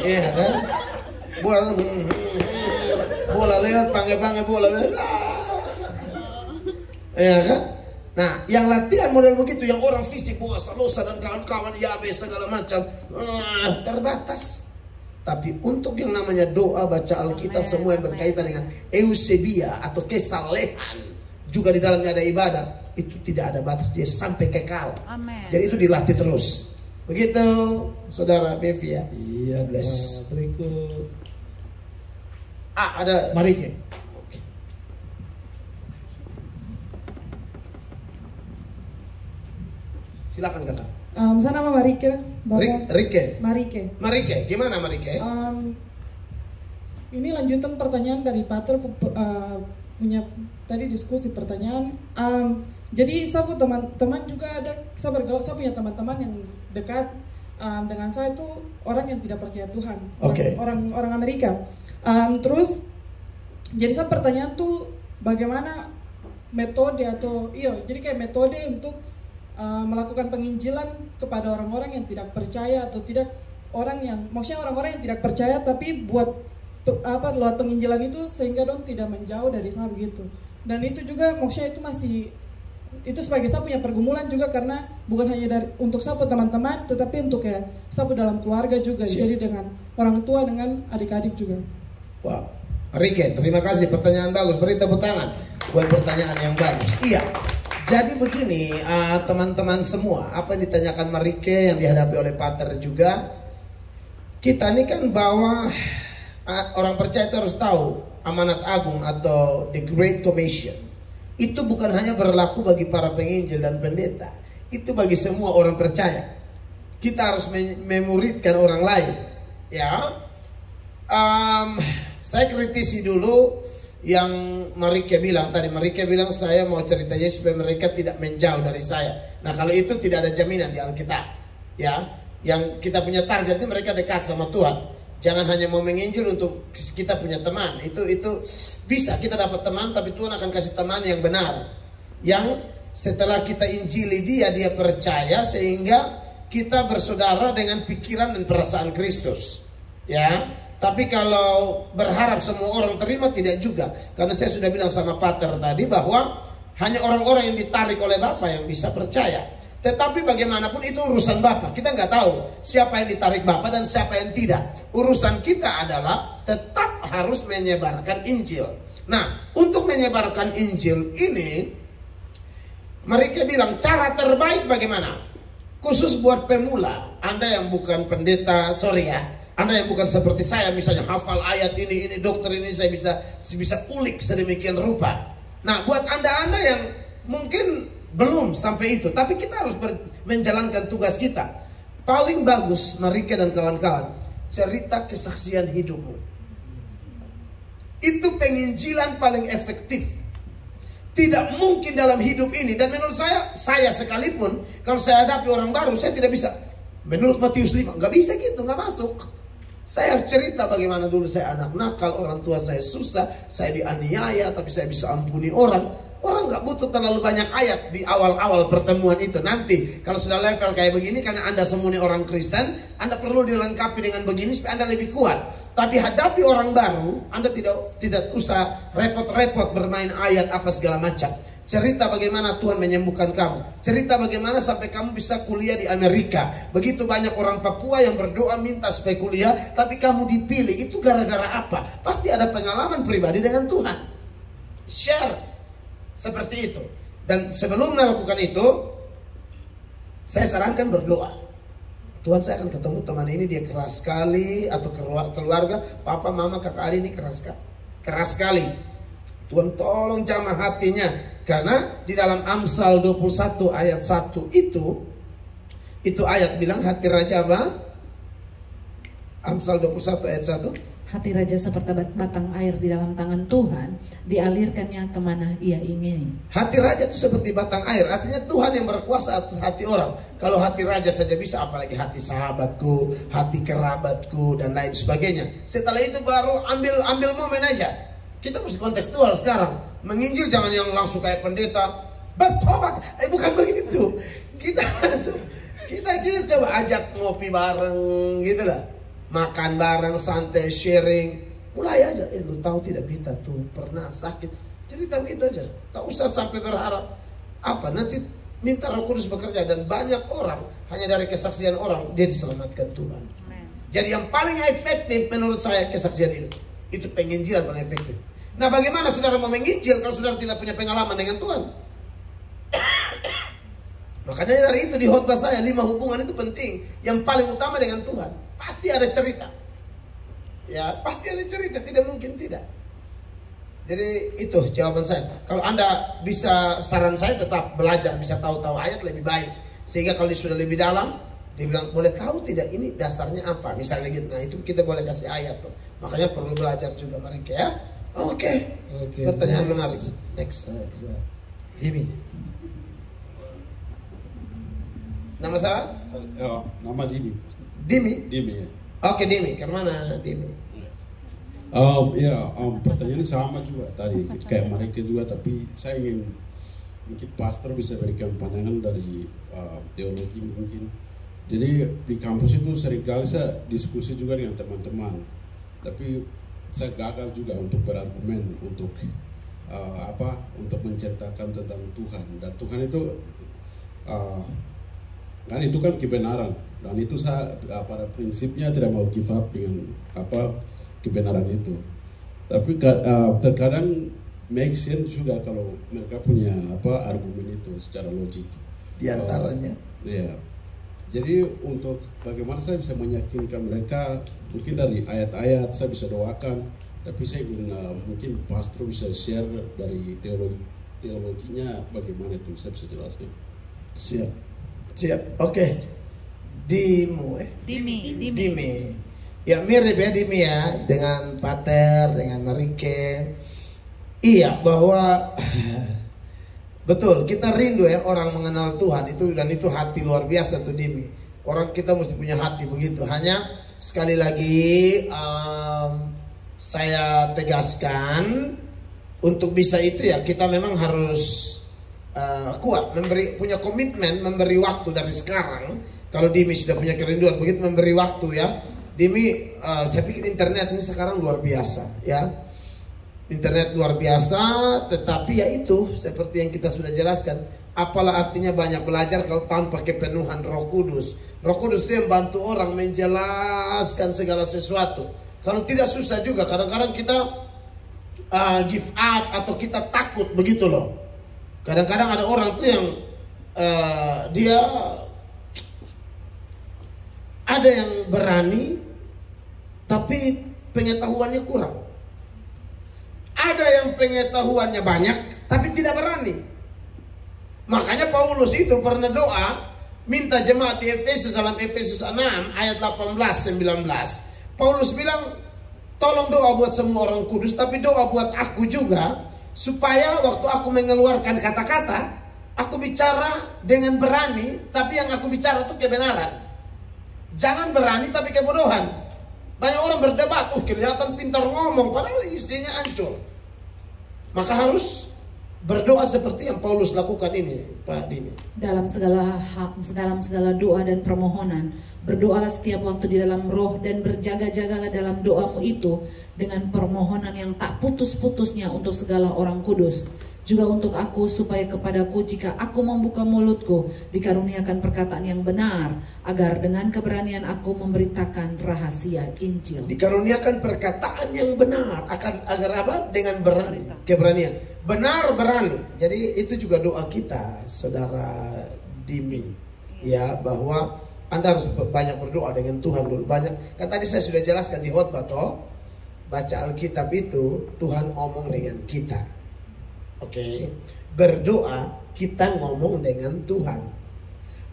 S3: Iya kan? Bola lewat, pange-pange bola lewat. Iya kan? Nah, yang latihan model begitu, yang orang fisik, Boas Salosa dan kawan-kawan, Yabes segala macam, terbatas. Tapi untuk yang namanya doa, baca Alkitab, semua yang berkaitan dengan eusebia atau kesalehan, juga di dalamnya ada ibadah, itu tidak ada batas, dia sampai kekal.
S5: Amen.
S3: Jadi itu dilatih terus. Begitu, Saudara Bevi ya.
S1: Iya,
S3: bless.
S1: Berikut
S3: Ada
S1: Marike.
S3: Silakan kakak.
S9: Saya nama Marike.
S3: Marike, gimana Marike?
S9: Ini lanjutan pertanyaan dari Pater punya tadi diskusi pertanyaan. Jadi saya punya teman-teman juga ada, saya punya teman-teman yang dekat dengan saya itu orang yang tidak percaya Tuhan, orang Amerika. Terus jadi saya pertanyaan tuh bagaimana metode atau jadi kayak metode untuk melakukan penginjilan kepada orang-orang yang tidak percaya atau tidak maksudnya orang-orang yang tidak percaya, tapi buat lewat penginjilan itu sehingga dong tidak menjauh dari saya begitu. Dan itu juga maksudnya itu sebagai saya punya pergumulan juga, karena bukan hanya untuk saya teman-teman, tetapi untuk saya dalam keluarga juga. Jadi dengan orang tua, dengan adik-adik juga.
S3: Wow, Rike, terima kasih, pertanyaan bagus, beri tepuk tangan buat pertanyaan yang bagus. Iya. Jadi begini, teman-teman semua, apa yang ditanyakan Marike, yang dihadapi oleh Pater juga, kita ini kan bahwa orang percaya itu harus tahu amanat agung atau the Great Commission. Itu bukan hanya berlaku bagi para penginjil dan pendeta, itu bagi semua orang percaya. Kita harus memuridkan orang lain, ya. Saya kritisi dulu yang Marike bilang tadi. Marike bilang saya mau cerita Yesus supaya mereka tidak menjauh dari saya. Nah, kalau itu tidak ada jaminan di Alkitab, ya. Yang kita punya target ini mereka dekat sama Tuhan. Jangan hanya mau menginjil untuk kita punya teman. Itu bisa kita dapat teman, tapi Tuhan akan kasih teman yang benar, yang setelah kita injili dia percaya, sehingga kita bersaudara dengan pikiran dan perasaan Kristus, ya. Tapi kalau berharap semua orang terima, tidak juga. Karena saya sudah bilang sama Pater tadi bahwa hanya orang-orang yang ditarik oleh Bapa yang bisa percaya. Tetapi bagaimanapun itu urusan Bapa. Kita nggak tahu siapa yang ditarik Bapa dan siapa yang tidak. Urusan kita adalah tetap harus menyebarkan Injil. Nah, untuk menyebarkan Injil ini, mereka bilang cara terbaik bagaimana? Khusus buat pemula, Anda yang bukan pendeta, Anda yang bukan seperti saya, misalnya hafal ayat ini dokter ini saya bisa ulik sedemikian rupa. Nah, buat Anda yang mungkin belum sampai itu, tapi kita harus menjalankan tugas kita. Paling bagus, Marike dan kawan-kawan, cerita kesaksian hidupmu. Itu penginjilan paling efektif. Tidak mungkin dalam hidup ini, dan menurut saya sekalipun, kalau saya hadapi orang baru, saya tidak bisa. Menurut Matius 5, nggak bisa gitu, nggak masuk. Saya cerita bagaimana dulu saya anak nakal, orang tua saya susah, saya dianiaya, tapi saya bisa ampuni orang. Orang nggak butuh terlalu banyak ayat di awal-awal pertemuan itu. Nanti kalau sudah level kayak begini, karena Anda semua orang Kristen, Anda perlu dilengkapi dengan begini supaya Anda lebih kuat. Tapi hadapi orang baru, Anda tidak usah repot-repot bermain ayat apa segala macam. Cerita bagaimana Tuhan menyembuhkan kamu. Cerita bagaimana sampai kamu bisa kuliah di Amerika. Begitu banyak orang Papua yang berdoa minta supaya kuliah, tapi kamu dipilih. Itu gara-gara apa? Pasti ada pengalaman pribadi dengan Tuhan. Share seperti itu. Dan sebelum melakukan itu, saya sarankan berdoa. Tuhan, saya akan ketemu teman ini, dia keras sekali, atau keluarga, papa, mama, kakak, adik ini keras sekali. Tuhan tolong jamah hatinya. Karena di dalam Amsal 21 ayat 1 itu ayat bilang hati raja apa? Amsal 21 ayat 1.
S4: Hati raja seperti batang air di dalam tangan Tuhan, dialirkannya kemana ia ingini.
S3: Hati raja itu seperti batang air, artinya Tuhan yang berkuasa atas hati orang. Kalau hati raja saja bisa, apalagi hati sahabatku, hati kerabatku, dan lain sebagainya. Setelah itu baru ambil momen aja. Kita mesti kontekstual sekarang. Menginjil jangan yang langsung kayak pendeta bertobat. Bukan begitu. Kita coba ajak ngopi bareng gitu lah. Makan bareng, santai, sharing. Mulai aja. Lu tahu tidak, kita tuh pernah sakit. Cerita begitu aja. Tak usah sampai berharap apa. Nanti minta Roh Kudus bekerja. Dan banyak orang, hanya dari kesaksian orang, dia diselamatkan Tuhan. Jadi yang paling efektif menurut saya kesaksian itu. Itu penginjilan paling efektif. Nah, bagaimana saudara mau menginjil kalau saudara tidak punya pengalaman dengan Tuhan? Makanya dari itu di khotbah saya 5 hubungan itu penting. Yang paling utama dengan Tuhan. Pasti ada cerita. Ya, pasti ada cerita, tidak mungkin tidak. Jadi itu jawaban saya. Kalau Anda bisa, saran saya tetap belajar, bisa tahu-tahu ayat lebih baik. Sehingga kalau dia sudah lebih dalam, dia bilang boleh tahu tidak ini dasarnya apa, misalnya gitu. Nah, itu kita boleh kasih ayat tuh. Makanya perlu belajar juga mereka, ya. Oke. Pertanyaan menarik. Next.
S1: Dimi.
S3: Nama saya?
S10: Nama Dimi.
S3: Dimi?
S10: Dimi, ya.
S3: Oke, Dimi. Kemana Dimi?
S10: Pertanyaannya sama juga tadi, kayak mereka juga, tapi saya ingin mungkin pastor bisa berikan pandangan dari teologi mungkin. Jadi di kampus itu seringkali saya diskusi juga dengan teman-teman, tapi saya gagal juga untuk berargumen untuk untuk menceritakan tentang Tuhan. Dan Tuhan itu kan itu kan kebenaran, dan itu saya pada prinsipnya tidak mau give up dengan kebenaran itu. Tapi terkadang make sense juga kalau mereka punya argumen itu secara logik.
S3: Di antaranya.
S10: Ya. Jadi untuk bagaimana saya bisa meyakinkan mereka, mungkin dari ayat-ayat saya bisa doakan, tapi saya ingin mungkin pastor bisa share dari teologinya bagaimana itu saya bisa jelaskan.
S3: Siap. Oke. Dimi. Ya mirip ya Dimi ya dengan Pater, dengan Marike. Iya bahwa betul kita rindu ya orang mengenal Tuhan itu, dan itu hati luar biasa tuh Dimi. Orang kita mesti punya hati begitu. Hanya sekali lagi saya tegaskan untuk bisa itu ya kita memang harus kuat, punya komitmen, memberi waktu dari sekarang. Kalau Dimi sudah punya kerinduan begitu, memberi waktu ya. Dimi, saya pikir internet ini sekarang luar biasa ya. Internet luar biasa, tetapi ya itu seperti yang kita sudah jelaskan. Apalah artinya banyak belajar kalau tanpa kepenuhan Roh Kudus. Roh Kudus itu yang bantu orang menjelaskan segala sesuatu. Kalau tidak susah juga. Kadang-kadang kita give up atau kita takut begitu loh. Kadang-kadang ada orang tuh yang dia ada yang berani tapi pengetahuannya kurang. Ada yang pengetahuannya banyak tapi tidak berani. Makanya Paulus itu pernah doa minta jemaat di Efesus dalam Efesus 6 ayat 18-19. Paulus bilang tolong doa buat semua orang kudus, tapi doa buat aku juga supaya waktu aku mengeluarkan kata-kata aku bicara dengan berani, tapi yang aku bicara itu kebenaran. Jangan berani tapi kebodohan. Banyak orang berdebat, kelihatan pintar ngomong padahal isinya hancur. Maka harus berdoa seperti yang Paulus lakukan ini, Pak Dini.
S4: Dalam segala doa dan permohonan, berdoalah setiap waktu di dalam roh dan berjaga-jagalah dalam doamu itu dengan permohonan yang tak putus-putusnya untuk segala orang kudus. Juga untuk aku supaya kepadaku jika aku membuka mulutku dikaruniakan perkataan yang benar, agar dengan keberanian aku memberitakan rahasia Injil.
S3: Dikaruniakan perkataan yang benar, agar apa? Dengan berani, keberanian. Benar berani. Jadi itu juga doa kita, Saudara Dimi. Ya, bahwa Anda harus banyak berdoa dengan Tuhan dulu. Banyak. Kan tadi saya sudah jelaskan di khotbah toh, baca Alkitab itu Tuhan omong dengan kita. Oke, berdoa kita ngomong dengan Tuhan.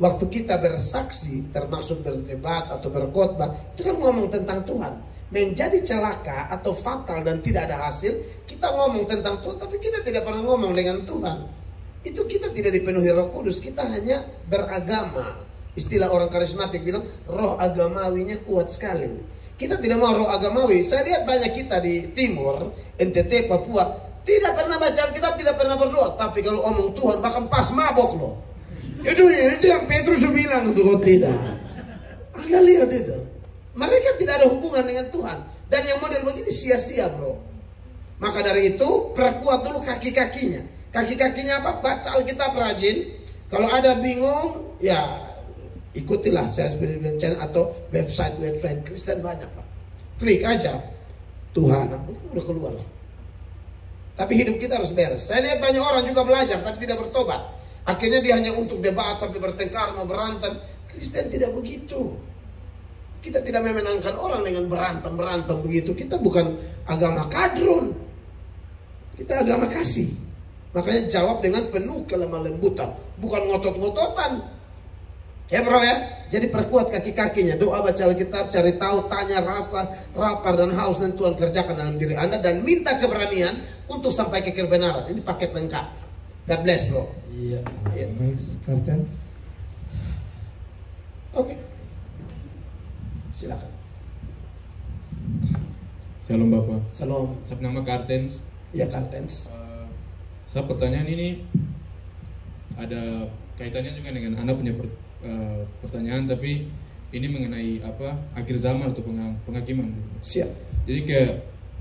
S3: Waktu kita bersaksi, termasuk berdebat atau berkhotbah, itu kan ngomong tentang Tuhan. Menjadi celaka atau fatal dan tidak ada hasil, kita ngomong tentang Tuhan, tapi kita tidak pernah ngomong dengan Tuhan. Itu kita tidak dipenuhi Roh Kudus, kita hanya beragama. Istilah orang karismatik bilang roh agamawinya kuat sekali. Kita tidak mau roh agamawi. Saya lihat banyak kita di Timur, NTT, Papua, tidak pernah baca Alkitab, tidak pernah berdoa. Tapi kalau omong Tuhan bahkan pas mabok loh. Itu yang Petrus bilang itu kok tidak. Anda lihat itu. Mereka tidak ada hubungan dengan Tuhan. Dan yang model begini sia-sia bro. Maka dari itu perkuat dulu kaki-kakinya. Kaki-kakinya apa? Baca Alkitab rajin. Kalau ada bingung ya ikutilah saya sebenarnya channel atau website Kristen banyak Pak. Klik aja. Tuhan udah keluar. Tapi hidup kita harus beres. Saya lihat banyak orang juga belajar tapi tidak bertobat. Akhirnya dia hanya untuk debat sampai bertengkar, mau berantem. Kristen tidak begitu. Kita tidak memenangkan orang dengan berantem begitu. Kita bukan agama kadrun. Kita agama kasih. Makanya jawab dengan penuh kelemah lembutan. Bukan ngotot-ngototan. Ya bro ya. Jadi perkuat kaki-kakinya. Doa, baca Alkitab, cari tahu, tanya, rasa, lapar dan haus dan Tuhan kerjakan dalam diri Anda. Dan minta keberanian untuk sampai ke kebenaran. Ini paket lengkap. God bless bro.
S1: Iya. Next, Karten.
S3: Oke. Silakan.
S11: Shalom Bapak.
S3: Shalom.
S11: Saya nama Kartens.
S3: Ya Kartens.
S11: Saya pertanyaan ini ada kaitannya juga dengan Anda punya pertanyaan, tapi ini mengenai apa akhir zaman atau penghakiman.
S3: Siap.
S11: Jadi kayak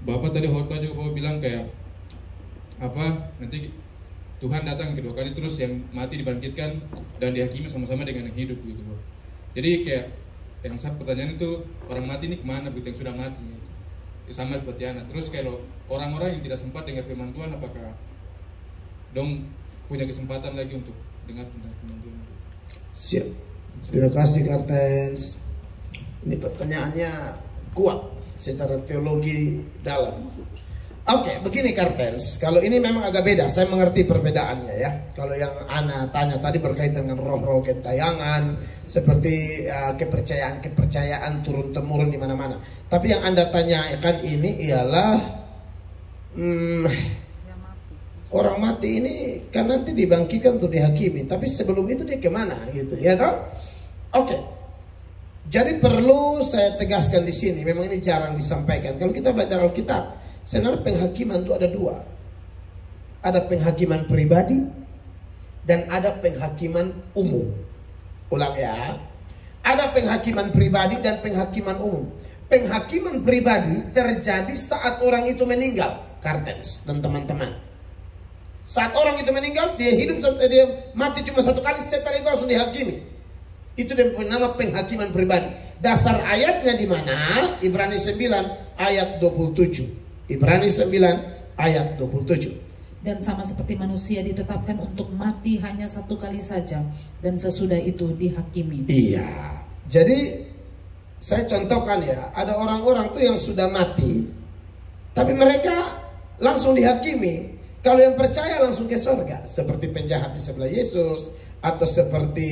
S11: Bapak tadi khotbah juga Bapak bilang kayak apa nanti Tuhan datang kedua kali terus yang mati dibangkitkan dan dihakimi sama-sama dengan yang hidup gitu. Jadi kayak yang saya pertanyaan itu orang mati ini kemana begitu yang sudah mati? sama seperti anak. Terus kalau orang-orang yang tidak sempat dengar firman Tuhan, apakah dong punya kesempatan lagi untuk dengar tentang firman Tuhan?
S3: Siap. Terima kasih Kartens. Ini pertanyaannya kuat secara teologi dalam. Oke, begini Kartens. Kalau ini memang agak beda, saya mengerti perbedaannya ya. Kalau yang Ana tanya tadi berkaitan dengan roh-roh gentayangan, seperti kepercayaan turun-temurun di mana-mana. Tapi yang Anda tanyakan ini ialah orang mati ini kan nanti dibangkitkan untuk dihakimi. Tapi sebelum itu dia kemana gitu, ya toh? Oke. Jadi perlu saya tegaskan di sini. Memang ini jarang disampaikan. Kalau kita belajar Alkitab, sebenarnya penghakiman itu ada dua. Ada penghakiman pribadi dan ada penghakiman umum. Ulang ya. Ada penghakiman pribadi dan penghakiman umum. Penghakiman pribadi terjadi saat orang itu meninggal, Kartens dan teman-teman. Saat orang itu meninggal, dia hidup, dia mati cuma satu kali, setelah itu langsung dihakimi. Itu nama penghakiman pribadi. Dasar ayatnya di mana? Ibrani 9 ayat 27. Ibrani 9 ayat 27.
S4: Dan sama seperti manusia ditetapkan untuk mati hanya satu kali saja, dan sesudah itu dihakimi.
S3: Iya. Jadi saya contohkan ya, ada orang-orang tuh yang sudah mati, tapi mereka langsung dihakimi. Kalau yang percaya langsung ke surga, seperti penjahat di sebelah Yesus, atau seperti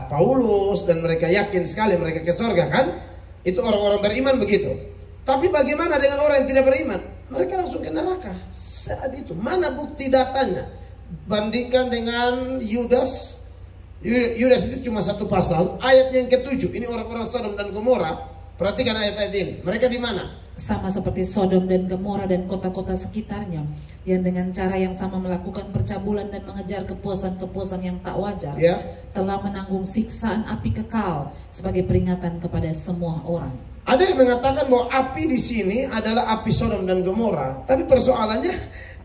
S3: Paulus, dan mereka yakin sekali mereka ke surga kan? Itu orang-orang beriman begitu. Tapi bagaimana dengan orang yang tidak beriman? Mereka langsung ke neraka saat itu. Mana bukti datanya? Bandingkan dengan Yudas. Yudas itu cuma satu pasal, ayatnya yang ke-7. Ini orang-orang Sodom dan Gomora. Perhatikan ayat-ayat ini. Mereka di mana?
S4: Sama seperti Sodom dan Gomora dan kota-kota sekitarnya, yang dengan cara yang sama melakukan percabulan dan mengejar kepuasan-kepuasan yang tak wajar,
S3: ya,
S4: telah menanggung siksaan api kekal sebagai peringatan kepada semua orang.
S3: Ada yang mengatakan bahwa api di sini adalah api Sodom dan Gomora, tapi persoalannya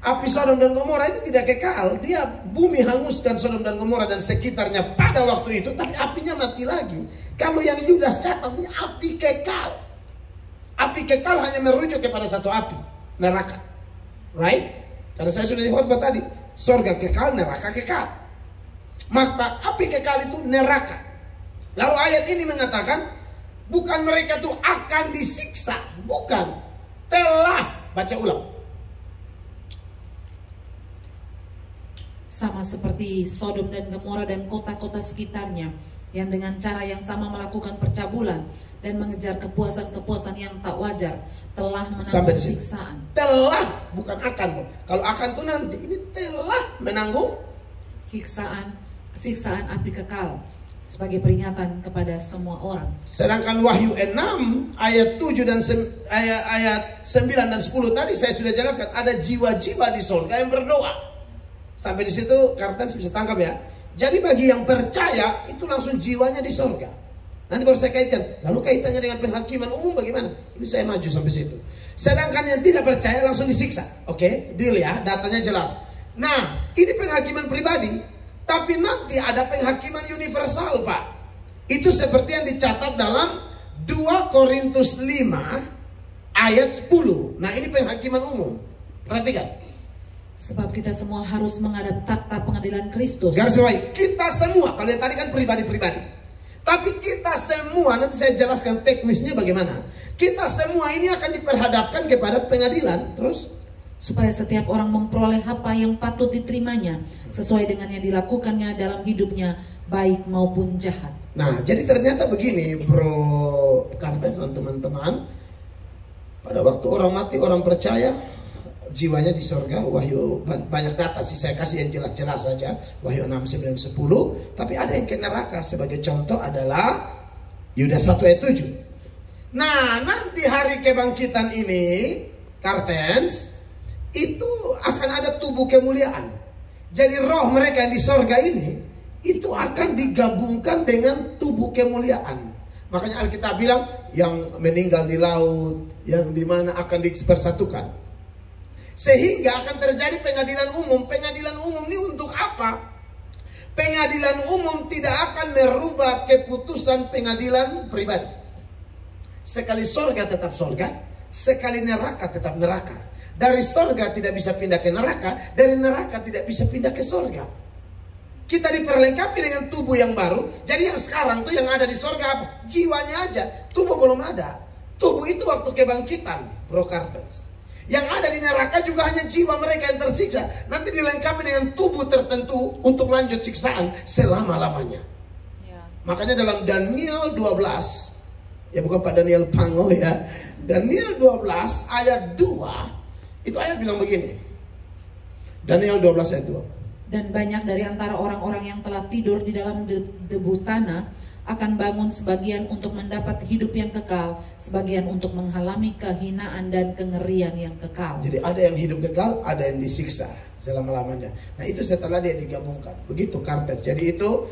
S3: api Sodom dan Gomora itu tidak kekal. Dia bumi hanguskan Sodom dan Gomora dan sekitarnya pada waktu itu, tapi apinya mati lagi. Kalau yang Yudas catat ini api kekal. Api kekal hanya merujuk kepada satu api, neraka. Right? Karena saya sudah khotbah tadi, surga kekal, neraka kekal. Maka api kekal itu neraka. Lalu ayat ini mengatakan bukan mereka itu akan disiksa, bukan, telah. Baca ulang.
S4: Sama seperti Sodom dan Gomora dan kota-kota sekitarnya, yang dengan cara yang sama melakukan percabulan dan mengejar kepuasan-kepuasan yang tak wajar, telah menanggung siksaan.
S3: Telah, bukan akan. Kalau akan tuh nanti, ini telah menanggung
S4: siksaan api kekal sebagai peringatan kepada semua orang.
S3: Sedangkan Wahyu 6 ayat 7 dan ayat 9 dan 10 tadi saya sudah jelaskan, ada jiwa-jiwa di surga yang berdoa. Sampai di situ Kartens bisa tangkap ya. Jadi bagi yang percaya itu langsung jiwanya di surga. Nanti baru saya kaitkan. Lalu kaitannya dengan penghakiman umum bagaimana? Ini saya maju sampai situ. Sedangkan yang tidak percaya langsung disiksa. Oke, deal ya, datanya jelas. Nah, ini penghakiman pribadi. Tapi nanti ada penghakiman universal, Pak. Itu seperti yang dicatat dalam 2 Korintus 5 ayat 10. Nah, ini penghakiman umum. Perhatikan.
S4: Sebab kita semua harus menghadap takhta pengadilan Kristus.
S3: Garis bawahi, kita semua. Kalau yang tadi kan pribadi-pribadi. Tapi kita semua, nanti saya jelaskan teknisnya bagaimana. Kita semua ini akan diperhadapkan kepada pengadilan. Terus?
S4: Supaya setiap orang memperoleh apa yang patut diterimanya, sesuai dengan yang dilakukannya dalam hidupnya, baik maupun jahat.
S3: Nah, jadi ternyata begini, Bro Kartens dan teman-teman. Pada waktu orang mati, orang percaya, jiwanya di surga. Wahyu banyak data sih, saya kasih yang jelas-jelas saja. Wahyu 6, 9, 10. Tapi ada yang ke neraka. Sebagai contoh adalah Yudas 1 ayat 7. Nah, nanti hari kebangkitan ini, Kartens, itu akan ada tubuh kemuliaan. Jadi roh mereka yang di surga ini, itu akan digabungkan dengan tubuh kemuliaan. Makanya Alkitab bilang, yang meninggal di laut, yang dimana akan dipersatukan. Sehingga akan terjadi pengadilan umum. Pengadilan umum ini untuk apa? Pengadilan umum tidak akan merubah keputusan pengadilan pribadi. Sekali surga tetap surga, Sekali neraka tetap neraka. Dari sorga tidak bisa pindah ke neraka, dari neraka tidak bisa pindah ke sorga. Kita diperlengkapi dengan tubuh yang baru. Jadi yang sekarang tuh yang ada di sorga apa? Jiwanya aja, tubuh belum ada. Tubuh itu waktu kebangkitan, Bro Cartens. Yang ada di neraka juga hanya jiwa mereka yang tersiksa. Nanti dilengkapi dengan tubuh tertentu untuk lanjut siksaan selama-lamanya. Makanya dalam Daniel 12, ya bukan Pak Daniel Pango ya, Daniel 12 ayat 2, itu ayat bilang begini. Daniel 12 ayat 2.
S4: Dan banyak dari antara orang-orang yang telah tidur di dalam debu tanah akan bangun, sebagian untuk mendapat hidup yang kekal, sebagian untuk menghalami kehinaan dan kengerian yang kekal.
S3: Jadi ada yang hidup kekal, ada yang disiksa selama-lamanya. Nah itu setelah dia digabungkan. Begitu Cartens. Jadi itu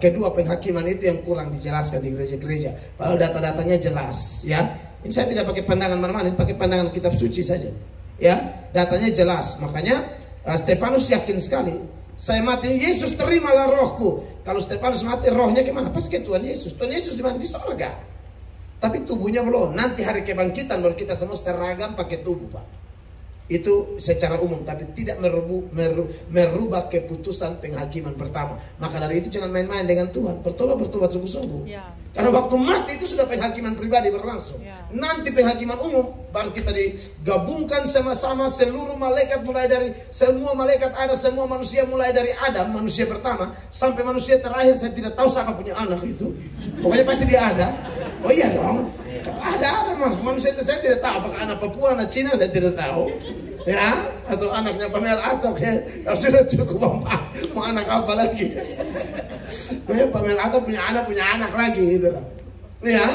S3: kedua penghakiman itu yang kurang dijelaskan di gereja-gereja. Padahal data-datanya jelas ya. Ini saya tidak pakai pandangan mana-mana, ini pakai pandangan kitab suci saja. Ya, datanya jelas. Makanya Stefanus yakin sekali. Saya mati, Yesus terimalah rohku. Kalau Stefanus mati, rohnya kemana? Pas ke Tuhan Yesus. Tuhan Yesus di mana? Di sorga. Tapi tubuhnya belum. Nanti hari kebangkitan baru kita semua seragam pakai tubuh, Pak. Itu secara umum, tapi tidak merubah keputusan penghakiman pertama. Maka dari itu jangan main-main dengan Tuhan. Bertobat sungguh-sungguh. Karena waktu mati itu sudah penghakiman pribadi berlangsung. Nanti penghakiman umum baru kita digabungkan sama-sama seluruh malaikat, mulai dari semua malaikat ada, semua manusia mulai dari Adam, manusia pertama sampai manusia terakhir. Saya tidak tahu siapa punya anak itu. Pokoknya pasti dia ada. Oh iya dong. Ada manusia itu saya tidak tahu. Apakah anak Papua, anak Cina saya tidak tahu. Ya, atau anaknya Pamel Atok ya. Sudah cukup mau anak apa lagi? Pamel Atok punya anak lagi gitu loh. Ya.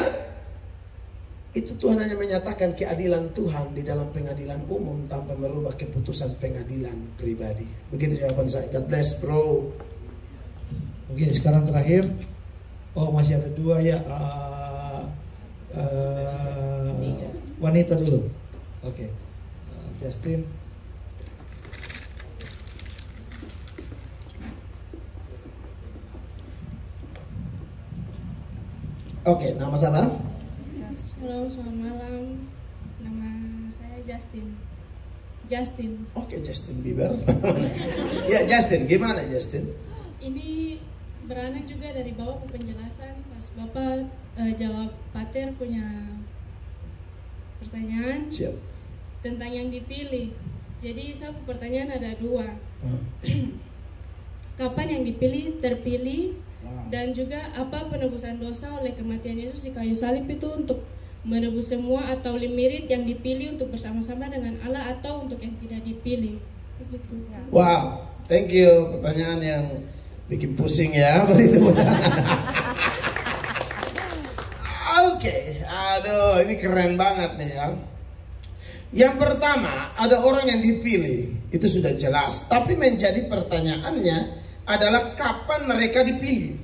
S3: Itu Tuhan hanya menyatakan keadilan Tuhan di dalam pengadilan umum tanpa merubah keputusan pengadilan pribadi. Begitu jawaban saya. God bless, bro.
S1: Mungkin sekarang terakhir. Oh masih ada dua ya. Wanita dulu. Oke. Justin.
S3: Oke, nama siapa?
S6: Halo, selamat malam. Nama saya Justin.
S3: Oke, Justin Bieber. Ya, Justin, gimana Justin?
S6: Ini beranak juga dari bawah penjelasan pas Bapak jawab Pater punya pertanyaan.
S3: Siap.
S6: Tentang yang dipilih. Jadi saya pertanyaan ada dua. Kapan yang dipilih, terpilih, dan juga apa penebusan dosa oleh kematian Yesus di kayu salib itu untuk menebus semua, atau limirit yang dipilih untuk bersama-sama dengan Allah, atau untuk yang tidak dipilih. Begitu.
S3: Wow, thank you. Pertanyaan yang bikin pusing ya. Beri tepuk tangan. Oke, aduh ini keren banget nih ya. Yang pertama, ada orang yang dipilih, itu sudah jelas. Tapi menjadi pertanyaannya adalah kapan mereka dipilih.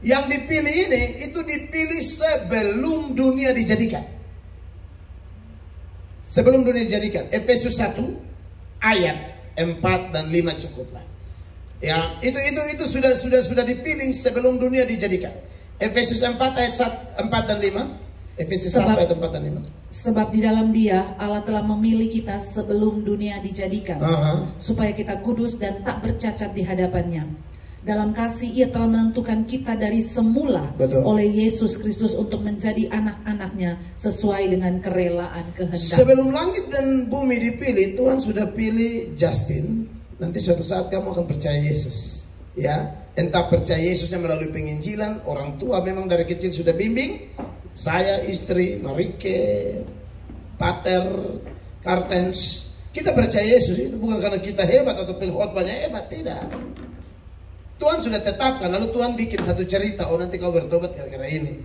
S3: Yang dipilih ini, itu dipilih sebelum dunia dijadikan. Sebelum dunia dijadikan. Efesus 1 ayat 4 dan 5 cukuplah. Ya, itu sudah dipilih sebelum dunia dijadikan. Efesus 4 ayat 4 dan 5. Efesus 1 ayat 4 dan 5.
S4: Sebab di dalam Dia Allah telah memilih kita sebelum dunia dijadikan, supaya kita kudus dan tak bercacat di hadapan-Nya. Dalam kasih Ia telah menentukan kita dari semula oleh Yesus Kristus untuk menjadi anak-anak-Nya sesuai dengan kerelaan kehendak.
S3: Sebelum langit dan bumi dipilih, Tuhan sudah pilih Justin. Nanti suatu saat kamu akan percaya Yesus. Ya, entah percaya Yesusnya melalui penginjilan, orang tua memang dari kecil sudah bimbing. Saya, istri, Marike, Pater, Cartens, kita percaya Yesus itu bukan karena kita hebat atau pengkhotbahnya hebat, tidak. Tuhan sudah tetapkan, lalu Tuhan bikin satu cerita, oh nanti kau bertobat gara-gara ini.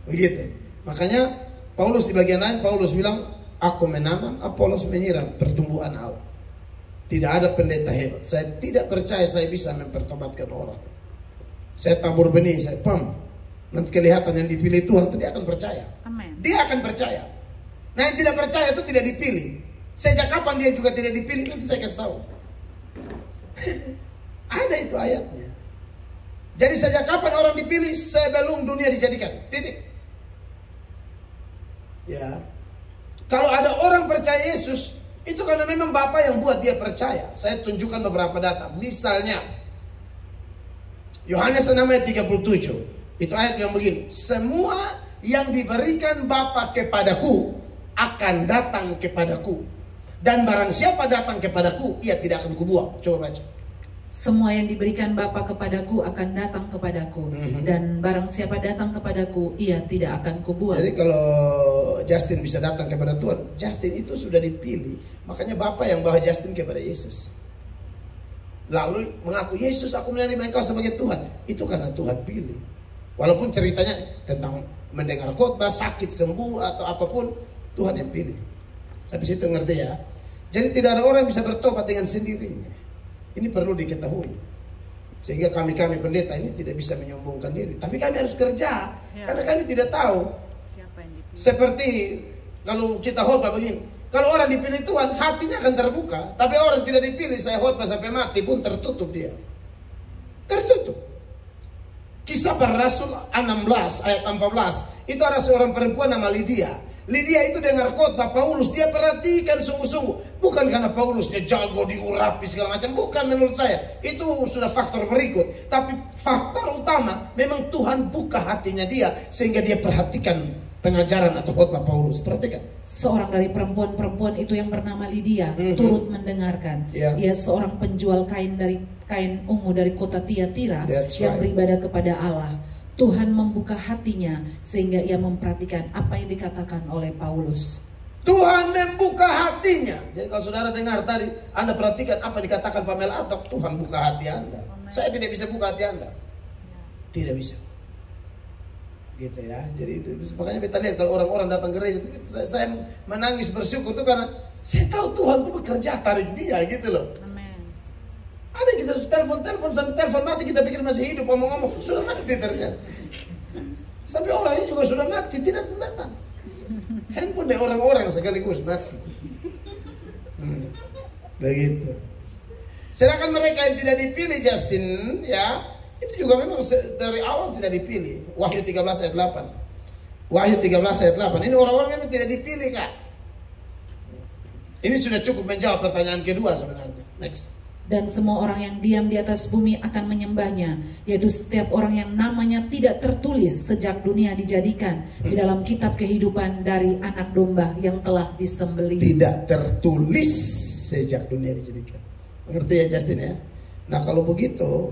S3: Begitu. Makanya Paulus di bagian lain, Paulus bilang, aku menanam, Apolos menyiram pertumbuhan Allah. Tidak ada pendeta hebat. Saya tidak percaya saya bisa mempertobatkan orang. Saya tabur benih, saya nanti kelihatan yang dipilih Tuhan itu dia akan percaya.
S5: Amen.
S3: Dia akan percaya. Nah yang tidak percaya itu tidak dipilih. Sejak kapan dia juga tidak dipilih, nanti saya kasih tahu. Ada itu ayatnya. Jadi sejak kapan orang dipilih? Sebelum dunia dijadikan. Titik. Ya. Kalau ada orang percaya Yesus, itu karena memang Bapa yang buat dia percaya. Saya tunjukkan beberapa data. Misalnya Yohanes 6 ayat 37. Itu ayat yang begini. Semua yang diberikan Bapa kepadaku akan datang kepadaku. Dan barang siapa datang kepadaku, ia tidak akan kubuang. Coba baca.
S4: Semua yang diberikan Bapa kepadaku akan datang kepadaku, dan barang siapa datang kepadaku, ia tidak akan kubuang.
S3: Jadi kalau Justin bisa datang kepada Tuhan, Justin itu sudah dipilih. Makanya Bapa yang bawa Justin kepada Yesus. Lalu mengaku, Yesus, aku menerima engkau sebagai Tuhan. Itu karena Tuhan pilih. Walaupun ceritanya tentang mendengar khotbah, sakit sembuh atau apapun, Tuhan yang pilih. Sampai situ ngerti ya? Jadi tidak ada orang yang bisa bertobat dengan sendirinya. Ini perlu diketahui. Sehingga kami pendeta ini tidak bisa menyombongkan diri. Tapi kami harus kerja. Karena kami tidak tahu.
S5: Siapa yang dipilih?
S3: Seperti kalau kita khotbah begini. Kalau orang dipilih Tuhan, hatinya akan terbuka. Tapi orang tidak dipilih, saya khotbah sampai mati pun tertutup dia. Tertutup. Kisah para Rasul 16 ayat 14. Itu ada seorang perempuan nama Lydia. Lydia itu dengar khotbah Paulus, dia perhatikan sungguh-sungguh. Bukan karena Paulusnya jago diurapi segala macam, bukan menurut saya. Itu sudah faktor berikut. Tapi faktor utama, memang Tuhan buka hatinya dia sehingga dia perhatikan pengajaran atau khotbah Paulus. Perhatikan.
S4: Seorang dari perempuan-perempuan itu yang bernama Lydia turut mendengarkan. Ia seorang penjual kain ungu dari kota Tiatira yang beribadah kepada Allah. Tuhan membuka hatinya sehingga ia memperhatikan apa yang dikatakan oleh Paulus.
S3: Tuhan membuka hatinya. Jadi kalau saudara dengar tadi, Anda perhatikan apa dikatakan Pamela Atok, Tuhan buka hati Anda. Saya tidak bisa buka hati Anda. Tidak bisa. Gitu ya. Jadi itu makanya kita lihat kalau orang-orang datang ke gereja, saya menangis bersyukur itu karena saya tahu Tuhan itu bekerja tarik dia gitu loh. Ada kita telepon sampai telepon mati, kita pikir masih hidup, ngomong-ngomong sudah mati ternyata. Sampai orangnya juga sudah mati, tidak datang. Handphone dari orang-orang sekaligus mati. Begitu. Sedangkan mereka yang tidak dipilih Justin, ya itu juga memang dari awal tidak dipilih. Wahyu 13 ayat 8. Wahyu 13 ayat 8. Ini orang-orang yang tidak dipilih, Kak. Ini sudah cukup menjawab pertanyaan kedua sebenarnya. Next.
S4: Dan semua orang yang diam di atas bumi akan menyembahnya, yaitu setiap orang yang namanya tidak tertulis sejak dunia dijadikan di dalam kitab kehidupan dari anak domba yang telah disembelih.
S3: Tidak tertulis sejak dunia dijadikan. Mengerti ya Justin ya? Nah kalau begitu,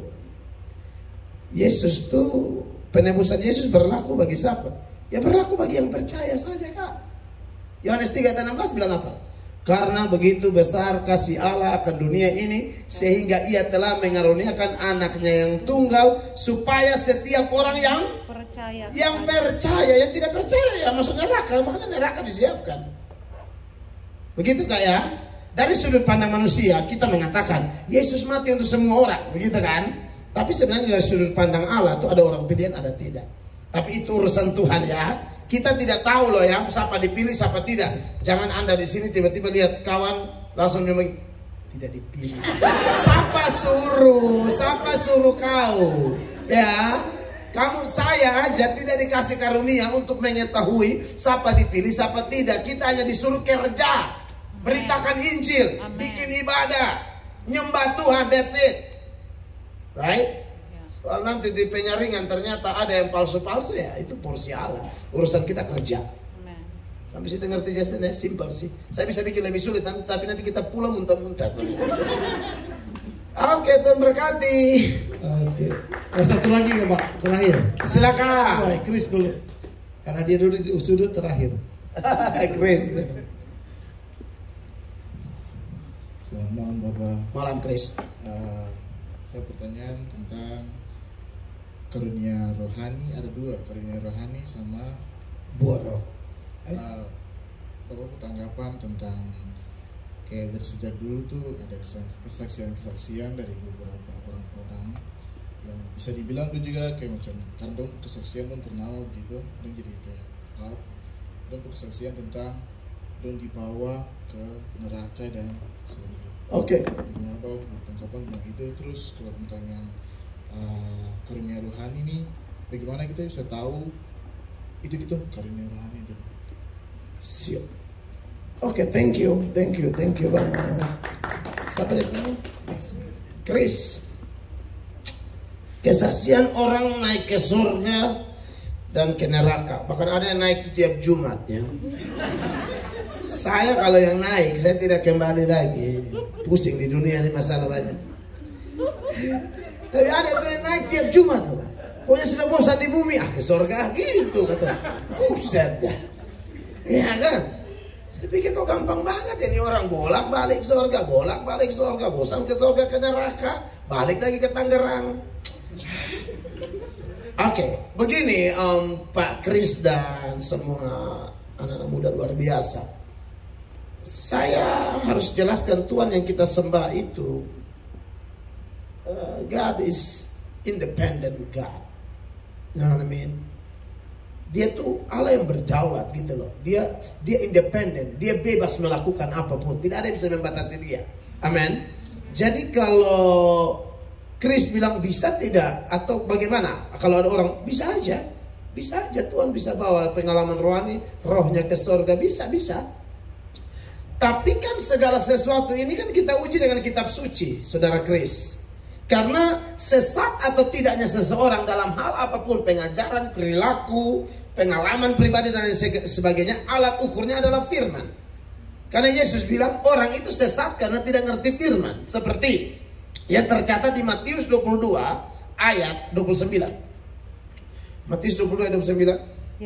S3: Yesus tuh, penebusan Yesus berlaku bagi siapa? Ya berlaku bagi yang percaya saja, Kak. Yohanes 3 ayat 16 bilang apa? Karena begitu besar kasih Allah akan dunia ini, sehingga ia telah mengaruniakan anaknya yang tunggal, supaya setiap orang yang percaya, yang tidak percaya ya masuk neraka. Makanya neraka disiapkan. Begitu Kak ya? Dari sudut pandang manusia kita mengatakan Yesus mati untuk semua orang, begitu kan? Tapi sebenarnya dari sudut pandang Allah itu ada orang pilihan, ada tidak. Tapi itu urusan Tuhan ya. Kita tidak tahu loh ya, siapa dipilih, siapa tidak. Jangan Anda di sini tiba-tiba lihat kawan langsung bilang tidak dipilih. Siapa suruh kau? Ya, saya aja tidak dikasih karunia untuk mengetahui siapa dipilih, siapa tidak. Kita hanya disuruh kerja, beritakan Injil, bikin ibadah, nyembah Tuhan, that's it. Right? Soal nanti di penyaringan ternyata ada yang palsu-palsu ya, itu porsi Allah. Urusan kita kerja. Sampai situ ngerti Justin ya, simpel sih. Saya bisa bikin lebih sulit, tapi nanti kita pulang muntah-muntah. Oke, Tuhan berkati.
S1: Oke. Satu lagi ya Pak, terakhir.
S3: Silakan.
S1: Baik, Chris dulu. Karena dia dulu di sudut terakhir.
S3: Chris.
S12: Selamat malam Bapak.
S3: Malam Chris.
S12: Saya pertanyaan tentang karunia rohani. Ada dua, karunia rohani sama
S3: buah roh.
S12: Bapak tanggapan tentang kayak dari sejak dulu tuh ada kesaksian-kesaksian dari beberapa orang-orang yang bisa dibilang tuh juga kayak macam kandung kesaksian pun ternama gitu, dan jadi kayak dan kesaksian tentang dan dibawa ke neraka dan surga.
S3: Oke.
S12: Bagaimana Bapak tanggapan tentang itu? Terus kalau tentang yang karunia rohani ini, bagaimana kita bisa tahu itu karunia rohani gitu?
S3: Siap. Oke, thank you banget. Siapa dia? Chris. Kesaksian orang naik ke surga dan ke neraka. Bahkan ada yang naik tiap Jumat ya. Saya kalau yang naik, saya tidak kembali lagi. Pusing di dunia ini, masalah banyak. Tapi ada tuh yang naik tiap Jumat. Pokoknya sudah bosan di bumi, ke surga gitu kata. Buset dah. Ya kan? Saya pikir kok gampang banget ini orang bolak-balik surga, bosan ke surga, ke neraka, balik lagi ke Tangerang. Oke, begini Pak Kris dan semua anak-anak muda luar biasa. Saya harus jelaskan Tuhan yang kita sembah itu God is independent God. You know what I mean? Dia tuh Allah yang berdaulat gitu loh. Dia independen, dia bebas melakukan apapun. Tidak ada yang bisa membatasi dia. Amin. Jadi kalau Chris bilang bisa tidak atau bagaimana? Kalau ada orang bisa aja Tuhan bisa bawa pengalaman rohani, rohnya ke surga, bisa. Tapi kan segala sesuatu ini kan kita uji dengan kitab suci, saudara Chris. Karena sesat atau tidaknya seseorang dalam hal apapun, pengajaran, perilaku, pengalaman pribadi dan sebagainya, alat ukurnya adalah firman. Karena Yesus bilang orang itu sesat karena tidak ngerti firman. Seperti yang tercatat di Matius 22 ayat 29. Matius 22 ayat 29.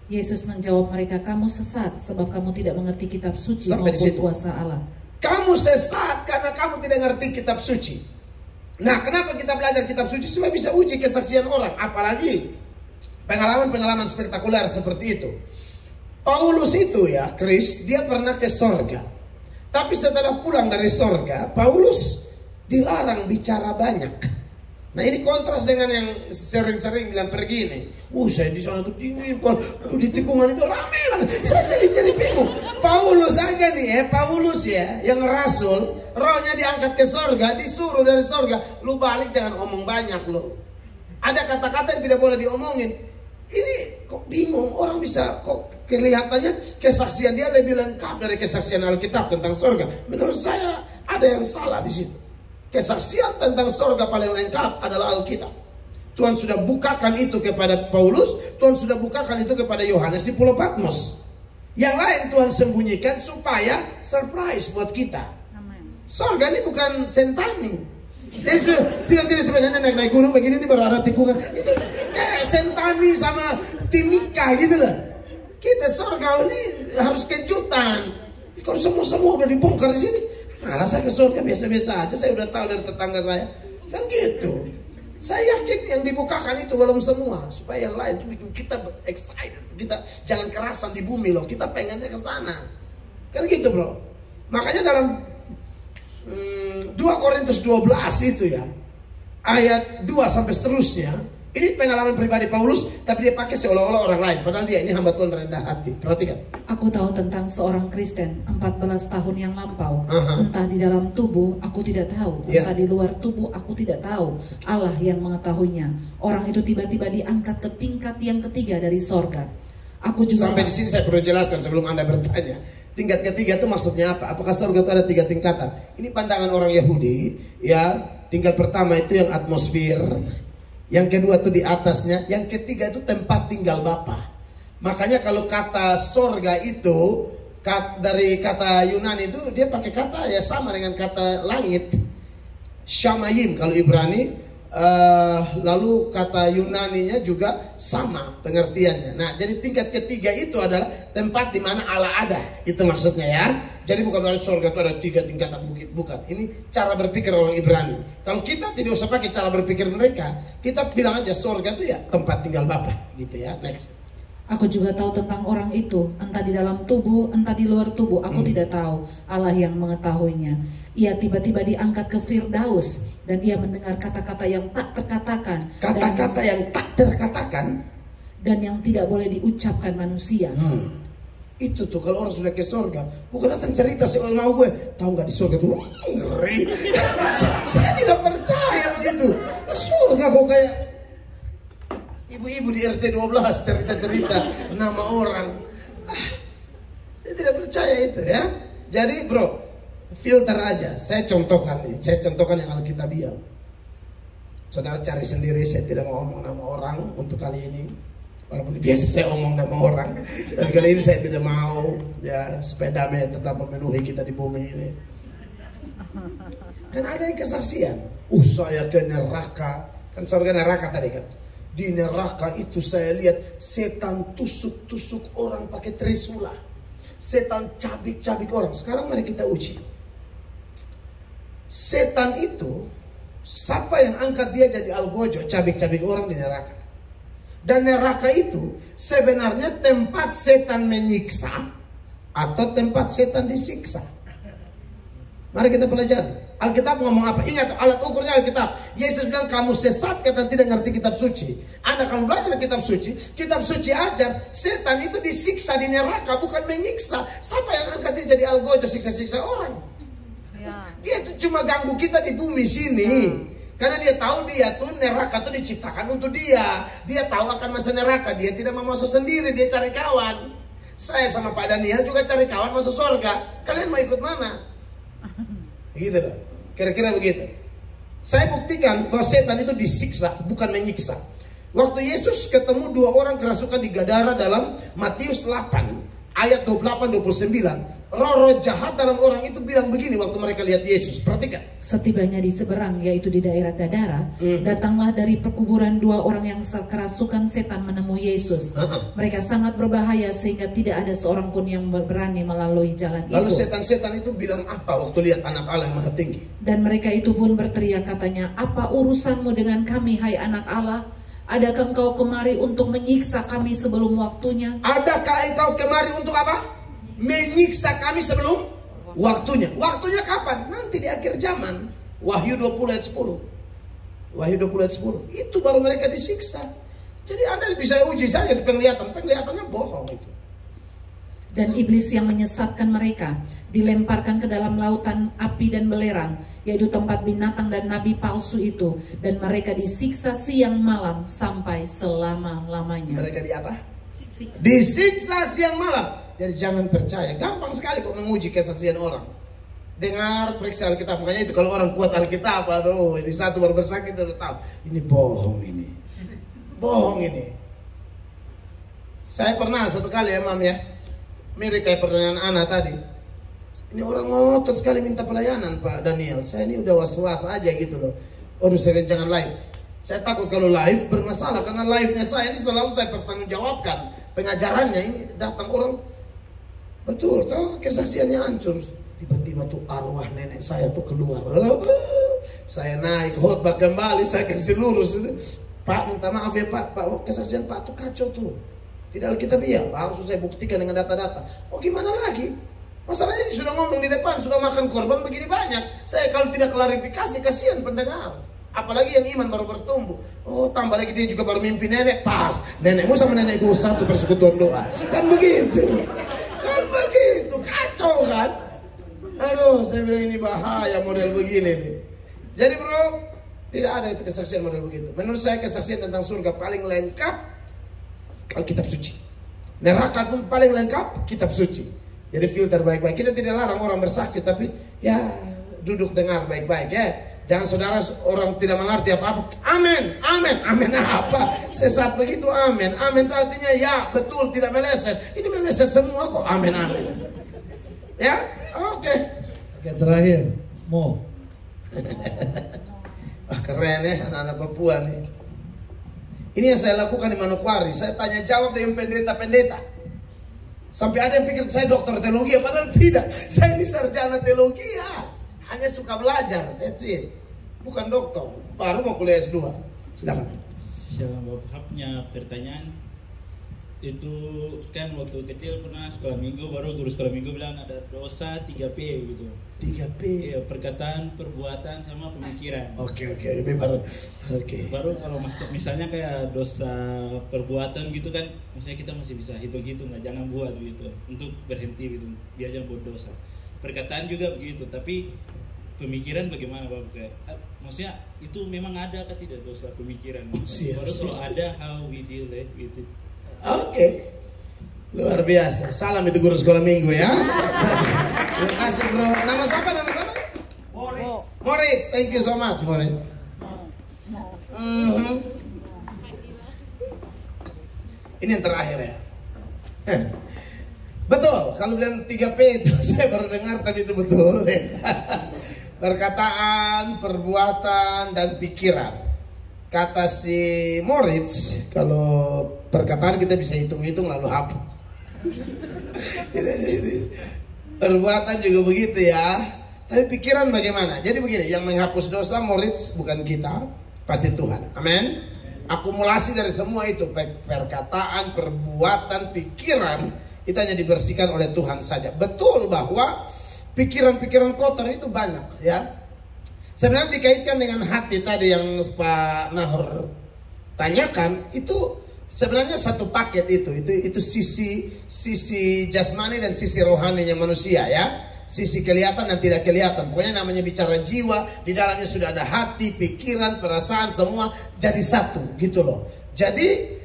S4: Yesus menjawab mereka, kamu sesat sebab kamu tidak mengerti kitab suci
S3: Sampai
S4: maupun kuasa Allah.
S3: Kamu sesat karena kamu tidak ngerti kitab suci. Nah, kenapa kita belajar kitab suci? Supaya bisa uji kesaksian orang. Apalagi pengalaman-pengalaman spektakuler seperti itu. Paulus itu ya, Chris, dia pernah ke sorga. Tapi setelah pulang dari sorga, Paulus dilarang bicara banyak. Nah, ini kontras dengan yang sering-sering bilang pergi nih. Saya di sana tuh dingin, di tikungan itu rame banget. Saya jadi bingung. Paulus aja nih Paulus ya, yang rasul, rohnya diangkat ke sorga, disuruh dari sorga, lu balik jangan omong banyak lo. Ada kata-kata yang tidak boleh diomongin. Ini kok bingung, orang bisa kok kelihatannya kesaksian dia lebih lengkap dari kesaksian Alkitab tentang sorga. Menurut saya ada yang salah di situ. Kesaksian tentang sorga paling lengkap adalah Alkitab. Tuhan sudah bukakan itu kepada Paulus, Tuhan sudah bukakan itu kepada Yohanes di Pulau Patmos. Yang lain Tuhan sembunyikan supaya surprise buat kita. Sorga ini bukan sentani. Dia tidak sebenarnya naik gunung begini ini baru ada tikungan. Itu kayak sentani sama timika gitu lah. Kita surga ini harus kejutan. Kalau semua udah dibongkar di sini, rasa ke surga biasa-biasa aja. Saya udah tahu dari tetangga saya. Kan gitu. Saya yakin yang dibukakan itu belum semua, supaya yang lain itu bikin kita excited. Kita jangan kerasan di bumi loh. Kita pengennya ke sana. Kan gitu bro. Makanya dalam 2 Korintus 12 itu ya, ayat 2 sampai seterusnya, ini pengalaman pribadi Paulus, tapi dia pakai seolah-olah orang lain, padahal dia ini hamba Tuhan rendah hati. Perhatikan.
S4: Aku tahu tentang seorang Kristen 14 tahun yang lampau. Entah di dalam tubuh aku tidak tahu, entah di luar tubuh aku tidak tahu. Allah yang mengetahuinya. Orang itu tiba-tiba diangkat ke tingkat yang ketiga dari sorga. Aku juga
S3: sampai di sini saya perlu jelaskan sebelum Anda bertanya. Tingkat ketiga itu maksudnya apa? Apakah surga itu ada 3 tingkatan? Ini pandangan orang Yahudi, ya. Tingkat pertama itu yang atmosfer, yang kedua itu di atasnya, yang ketiga itu tempat tinggal Bapa. Makanya kalau kata surga itu dari kata Yunani itu dia pakai kata ya sama dengan kata langit, Shamayim kalau Ibrani. Lalu kata Yunaninya juga sama pengertiannya. Nah, jadi tingkat ketiga itu adalah tempat di mana Allah ada. Itu maksudnya ya. Jadi bukan berarti surga itu ada 3 tingkatan bukit, bukan. Ini cara berpikir orang Ibrani. Kalau kita tidak usah pakai cara berpikir mereka, kita bilang aja surga itu ya tempat tinggal Bapa, gitu ya. Next.
S4: Aku juga tahu tentang orang itu, entah di dalam tubuh, entah di luar tubuh, aku tidak tahu. Allah yang mengetahuinya. Ia tiba-tiba diangkat ke Firdaus, dan ia mendengar kata-kata yang tak terkatakan.
S3: Kata-kata yang tak terkatakan.
S4: Dan yang tidak boleh diucapkan manusia.
S3: Itu tuh kalau orang sudah ke surga, bukan datang cerita soal mau gue, tahu nggak di surga tuh ngeri. Saya tidak percaya begitu. Surga kok kayak ibu-ibu di RT 12 cerita-cerita nama orang. Dia tidak percaya itu ya. Jadi bro, filter aja. Saya contohkan yang Alkitabiah. Saudara cari sendiri, saya tidak mau ngomong nama orang untuk kali ini. Walaupun biasa saya ngomong nama orang, tapi kali ini saya tidak mau ya, supaya damai tetap memenuhi kita di bumi ini. Kan ada yang kesaksian, saya ke neraka. Kan surga neraka tadi kan. Di neraka itu saya lihat setan tusuk-tusuk orang pakai trisula. Setan cabik-cabik orang. Sekarang mari kita uji. Setan itu, siapa yang angkat dia jadi algojo, cabik-cabik orang di neraka. Dan neraka itu sebenarnya tempat setan menyiksa atau tempat setan disiksa. Mari kita pelajari. Alkitab ngomong apa? Ingat, alat ukurnya Alkitab. Yesus bilang kamu sesat karena tidak ngerti kitab suci. Anda kalau belajar kitab suci ajar setan itu disiksa di neraka, bukan menyiksa. Siapa yang angkat dia jadi algojo siksa-siksa orang? Ya. Dia itu cuma ganggu kita di bumi sini. Ya. Karena dia tahu dia tuh neraka tuh diciptakan untuk dia. Dia tahu akan masa neraka. Dia tidak mau masuk sendiri, dia cari kawan. Saya sama Pak Daniel juga cari kawan masuk surga. Kalian mau ikut mana? Gitu loh. Kira-kira begitu. Saya buktikan bahwa setan itu disiksa, bukan menyiksa. Waktu Yesus ketemu dua orang kerasukan di Gadara dalam Matius 8 ayat 28-29, roh-roh jahat dalam orang itu bilang begini waktu mereka lihat Yesus. Perhatikan.
S4: Setibanya di seberang, yaitu di daerah Gadara, datanglah dari perkuburan dua orang yang kerasukan setan menemui Yesus. Mereka sangat berbahaya sehingga tidak ada seorang pun yang berani melalui jalan itu.
S3: Lalu setan-setan itu bilang apa waktu lihat anak Allah yang maha tinggi?
S4: Dan mereka itu pun berteriak katanya, apa urusanmu dengan kami, hai anak Allah? Adakah engkau kemari untuk menyiksa kami sebelum waktunya?
S3: Adakah engkau kemari untuk apa? Menyiksa kami sebelum waktunya. Waktunya kapan? Nanti di akhir zaman. Wahyu 20 ayat 10. Wahyu 20 ayat 10. Itu baru mereka disiksa. Jadi Anda bisa uji saja di penglihatan. Penglihatannya bohong itu.
S4: Dan iblis yang menyesatkan mereka dilemparkan ke dalam lautan api dan belerang, yaitu tempat binatang dan nabi palsu itu. Dan mereka disiksa siang malam sampai selama-lamanya.
S3: Mereka di apa? Disiksa siang malam. Jadi jangan percaya. Gampang sekali kok menguji kesaksian orang. Dengar, periksa Alkitab. Makanya itu kalau orang kuat Alkitab, aduh, ini satu baru bersaksi itu tahu. Ini bohong ini. Bohong ini. Saya pernah satu kali ya, Mam ya. Mirip kayak pertanyaan Ana tadi. Ini orang ngotot sekali minta pelayanan Pak Daniel. Saya ini udah was-was aja gitu loh. Waduh, saya jangan live. Saya takut kalau live bermasalah karena live-nya saya ini selalu saya pertanggungjawabkan. Pengajarannya ini datang orang, betul, kesaksiannya hancur. Tiba-tiba tuh arwah nenek saya tuh keluar. Saya naik khotbah kembali, saya kasih lurus. Pak, minta maaf ya Pak, kesaksian Pak tuh kacau tuh. Tidak Alkitabiah, langsung saya buktikan dengan data-data. Oh gimana lagi? Masalahnya sudah ngomong di depan, sudah makan korban begini banyak. Saya kalau tidak klarifikasi, kasihan pendengar. Apalagi yang iman baru bertumbuh. Oh tambah lagi dia juga baru mimpi nenek. Pas, nenekmu sama nenekku satu persekutuan doa. Kan begitu. Kan begitu, kacau kan. Aduh, saya bilang ini bahaya model begini nih. Jadi bro, tidak ada itu kesaksian model begitu. Menurut saya kesaksian tentang surga paling lengkap Alkitab suci. Neraka pun paling lengkap kitab suci. Jadi filter baik-baik. Kita tidak larang orang bersaksi, tapi ya duduk dengar baik-baik ya. Jangan saudara orang tidak mengerti apa-apa. Amin, amin, amin apa? Sesat begitu amin. Amin itu artinya ya betul, tidak meleset. Ini meleset semua kok. Amin, amin. Ya, oke.
S1: Oke, terakhir, Mo.
S3: Wah keren ya anak-anak Papua nih. Ini yang saya lakukan di Manokwari. Saya tanya jawab dengan pendeta-pendeta. Sampai ada yang pikir saya dokter teologi, padahal tidak. Saya ini sarjana teologi ya. Hanya suka belajar, that's it. Bukan dokter, baru mau kuliah S2. Silakan.
S13: Shalom Bapak, punya pertanyaan. Itu kan waktu kecil pernah sekolah minggu, baru guru sekolah minggu bilang ada dosa 3P gitu.
S3: 3P?
S13: Iya, perkataan, perbuatan, sama pemikiran.
S3: Oke, lebih baru. Oke.
S13: Baru kalau misalnya kayak dosa perbuatan gitu kan, maksudnya kita masih bisa hitung-hitung, jangan buat gitu. Untuk berhenti gitu, biar jangan buat dosa. Perkataan juga begitu, tapi pemikiran bagaimana Bapak? Maksudnya itu memang ada atau tidak dosa pemikiran? Baru kalau ada, how we deal with it?
S3: Oke. Luar biasa. Salam itu guru sekolah minggu ya. Terima kasih bro. Nama siapa? Moritz. Thank you so much Moritz. Ini yang terakhir ya. Betul, kalau bilang 3P itu saya baru dengar tadi itu betul. Perkataan, perbuatan, dan pikiran. Kata si Moritz, kalau perkataan kita bisa hitung-hitung lalu hapus. Perbuatan juga begitu ya. Tapi pikiran bagaimana? Jadi begini, yang menghapus dosa Moritz bukan kita, pasti Tuhan. Amin. Akumulasi dari semua itu, perkataan, perbuatan, pikiran, itu hanya dibersihkan oleh Tuhan saja. Betul bahwa pikiran-pikiran kotor itu banyak ya. Sebenarnya dikaitkan dengan hati tadi yang Pak Nahor tanyakan, itu sebenarnya satu paket itu sisi jasmani dan sisi rohaninya manusia ya. Sisi kelihatan dan tidak kelihatan. Pokoknya namanya bicara jiwa, di dalamnya sudah ada hati, pikiran, perasaan, semua jadi satu gitu loh. Jadi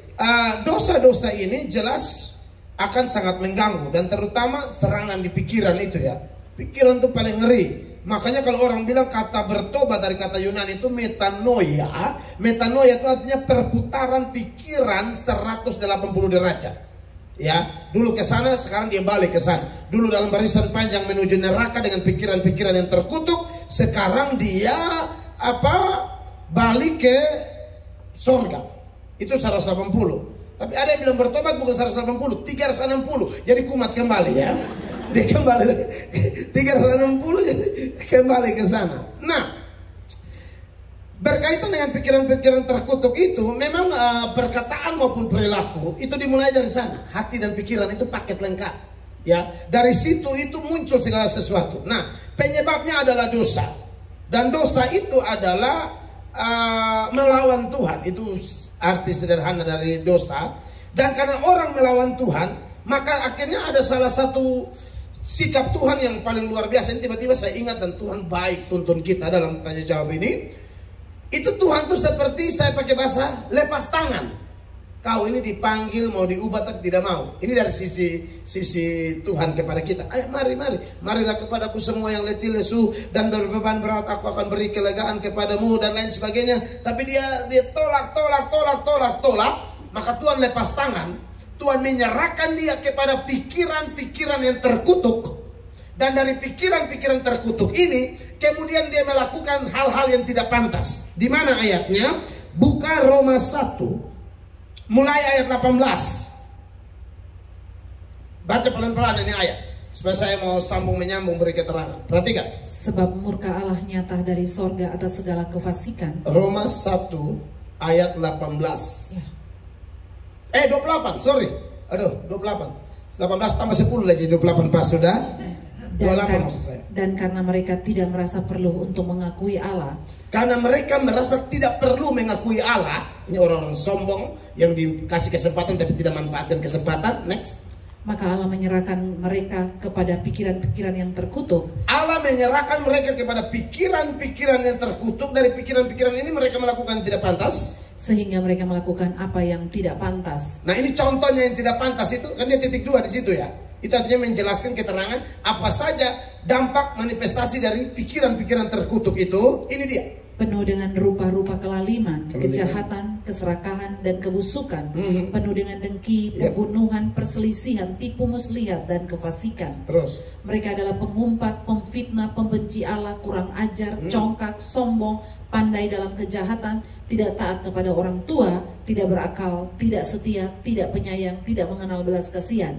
S3: dosa-dosa ini jelas akan sangat mengganggu, dan terutama serangan di pikiran itu ya. Pikiran itu paling ngeri. Makanya kalau orang bilang kata bertobat dari kata Yunani itu metanoia. Metanoia itu artinya perputaran pikiran 180 derajat. Ya, dulu ke sana, sekarang dia balik ke sana. Dulu dalam barisan panjang menuju neraka dengan pikiran-pikiran yang terkutuk, sekarang dia balik ke surga. Itu 180. Tapi ada yang bilang bertobat bukan 180, 360. Jadi kumat kembali ya. Dia kembali 360 jadi kembali ke sana. Nah, berkaitan dengan pikiran-pikiran terkutuk itu, memang perkataan maupun perilaku itu dimulai dari sana. Hati dan pikiran itu paket lengkap. Ya, dari situ itu muncul segala sesuatu. Nah, penyebabnya adalah dosa. Dan dosa itu adalah melawan Tuhan. Itu arti sederhana dari dosa. Dan karena orang melawan Tuhan, maka akhirnya ada salah satu sikap Tuhan yang paling luar biasa. Ini tiba-tiba saya ingat, dan Tuhan baik tuntun kita dalam tanya jawab ini. Itu Tuhan tuh seperti, saya pakai bahasa, lepas tangan. Kau ini dipanggil mau diubah tapi tidak mau. Ini dari sisi Tuhan kepada kita. Ayo marilah kepadaku semua yang letih lesu dan berbeban berat, aku akan beri kelegaan kepadamu dan lain sebagainya. Tapi dia tolak. Maka Tuhan lepas tangan. Tuhan menyerahkan dia kepada pikiran-pikiran yang terkutuk. Dan dari pikiran-pikiran terkutuk ini, kemudian dia melakukan hal-hal yang tidak pantas. Di mana ayatnya? Buka Roma 1. Mulai ayat 18. Baca pelan-pelan ini ayat, supaya saya mau sambung menyambung beri keterangan. Perhatikan.
S4: Sebab murka Allah nyata dari sorga atas segala kefasikan.
S3: Roma 1 ayat 18 ya. 28, sorry. Aduh, 28. 18 tambah 10 lagi 28 pas sudah.
S4: Dan karena mereka tidak merasa perlu untuk mengakui Allah.
S3: Karena mereka merasa tidak perlu mengakui Allah. Ini orang-orang sombong yang dikasih kesempatan tapi tidak manfaatkan kesempatan. Next.
S4: Maka Allah menyerahkan mereka kepada pikiran-pikiran yang terkutuk.
S3: Allah menyerahkan mereka kepada pikiran-pikiran yang terkutuk. Dari pikiran-pikiran ini mereka melakukan tidak pantas,
S4: sehingga mereka melakukan apa yang tidak pantas.
S3: Nah, ini contohnya yang tidak pantas itu, kan dia titik 2 di situ ya. Itu artinya menjelaskan keterangan apa saja dampak manifestasi dari pikiran-pikiran terkutuk itu. Ini dia.
S4: Penuh dengan rupa-rupa kelaliman, kejahatan, keserakahan, dan kebusukan. Penuh dengan dengki, pembunuhan, perselisihan, tipu muslihat, dan kefasikan.
S3: Terus.
S4: Mereka adalah pengumpat, pemfitnah, pembenci Allah, kurang ajar, congkak, sombong, pandai dalam kejahatan, tidak taat kepada orang tua, tidak berakal, tidak setia, tidak penyayang, tidak mengenal belas kasihan.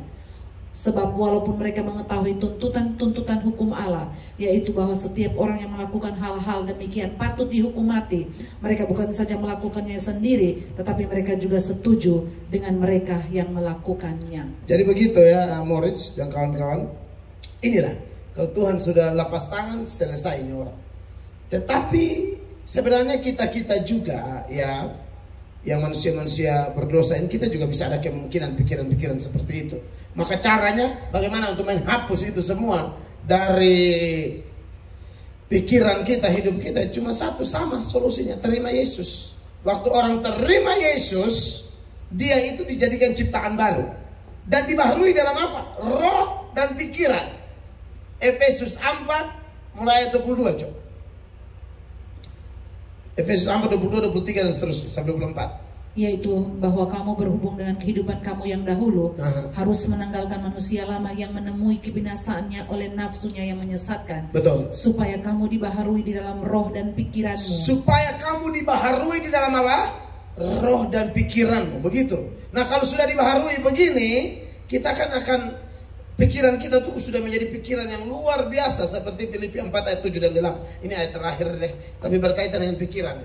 S4: Sebab walaupun mereka mengetahui tuntutan hukum Allah, yaitu bahwa setiap orang yang melakukan hal-hal demikian patut dihukum mati, mereka bukan saja melakukannya sendiri, tetapi mereka juga setuju dengan mereka yang melakukannya.
S3: Jadi begitu ya Moritz dan kawan-kawan. Inilah, kalau Tuhan sudah lepas tangan, selesai ini orang. Tetapi sebenarnya kita juga ya, yang manusia-manusia berdosa ini, kita juga bisa ada kemungkinan pikiran-pikiran seperti itu. Maka caranya bagaimana untuk menghapus itu semua dari pikiran kita, hidup kita? Cuma satu, sama solusinya, terima Yesus. Waktu orang terima Yesus, dia itu dijadikan ciptaan baru. Dan dibaharui dalam apa? Roh dan pikiran. Efesus 4 mulai ayat 22 coba. Efesus 4, 22, 23 dan seterusnya sampai 24.
S4: Yaitu bahwa kamu berhubung dengan kehidupan kamu yang dahulu harus menanggalkan manusia lama yang menemui kebinasaannya oleh nafsunya yang menyesatkan.
S3: Betul.
S4: Supaya kamu dibaharui di dalam roh dan pikiranmu.
S3: Supaya kamu dibaharui di dalam apa? Roh dan pikiranmu. Begitu. Nah, kalau sudah dibaharui begini, kita kan akan, pikiran kita tuh sudah menjadi pikiran yang luar biasa, seperti Filipi 4 ayat 7 dan 8. Ini ayat terakhir deh, tapi berkaitan dengan pikiran.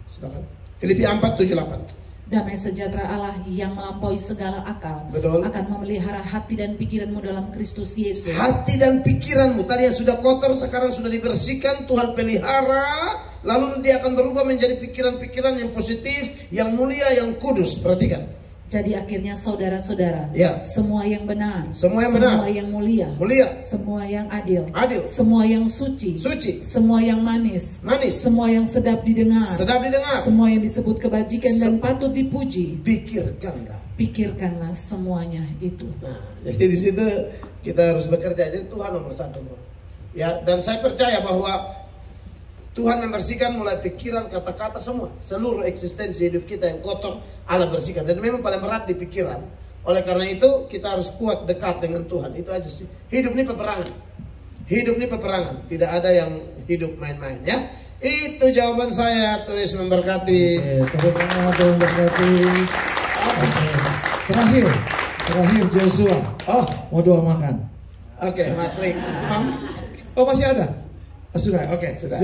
S3: Silakan. Filipi 4, 7, 8.
S4: Damai sejahtera Allah yang melampaui segala akal.
S3: Betul.
S4: Akan memelihara hati dan pikiranmu dalam Kristus Yesus.
S3: Hati dan pikiranmu tadi yang sudah kotor sekarang sudah dibersihkan, Tuhan pelihara. Lalu dia akan berubah menjadi pikiran-pikiran yang positif, yang mulia, yang kudus. Perhatikan.
S4: Jadi akhirnya saudara-saudara,
S3: ya,
S4: semua yang benar,
S3: semua yang benar,
S4: semua yang mulia,
S3: semua
S4: yang adil,
S3: semua
S4: yang suci, semua yang manis, semua yang sedap didengar, semua yang disebut kebajikan dan patut dipuji, pikirkanlah semuanya itu.
S3: Nah, jadi di situ kita harus bekerja. Jadi Tuhan nomor 1, bro. Ya, dan saya percaya bahwa Tuhan membersihkan mulai pikiran, kata-kata, semua. Seluruh eksistensi hidup kita yang kotor, Allah bersihkan. Dan memang paling berat di pikiran. Oleh karena itu, kita harus kuat dekat dengan Tuhan. Itu aja sih. Hidup ini peperangan. Hidup ini peperangan. Tidak ada yang hidup main-main, ya. Itu jawaban saya. Tulis memberkati.
S1: Tuhan memberkati. Terakhir Joshua. Mau doa makan.
S3: Oke, Matlik.
S1: Oh, masih ada? Sudah, oke.
S3: Sudah.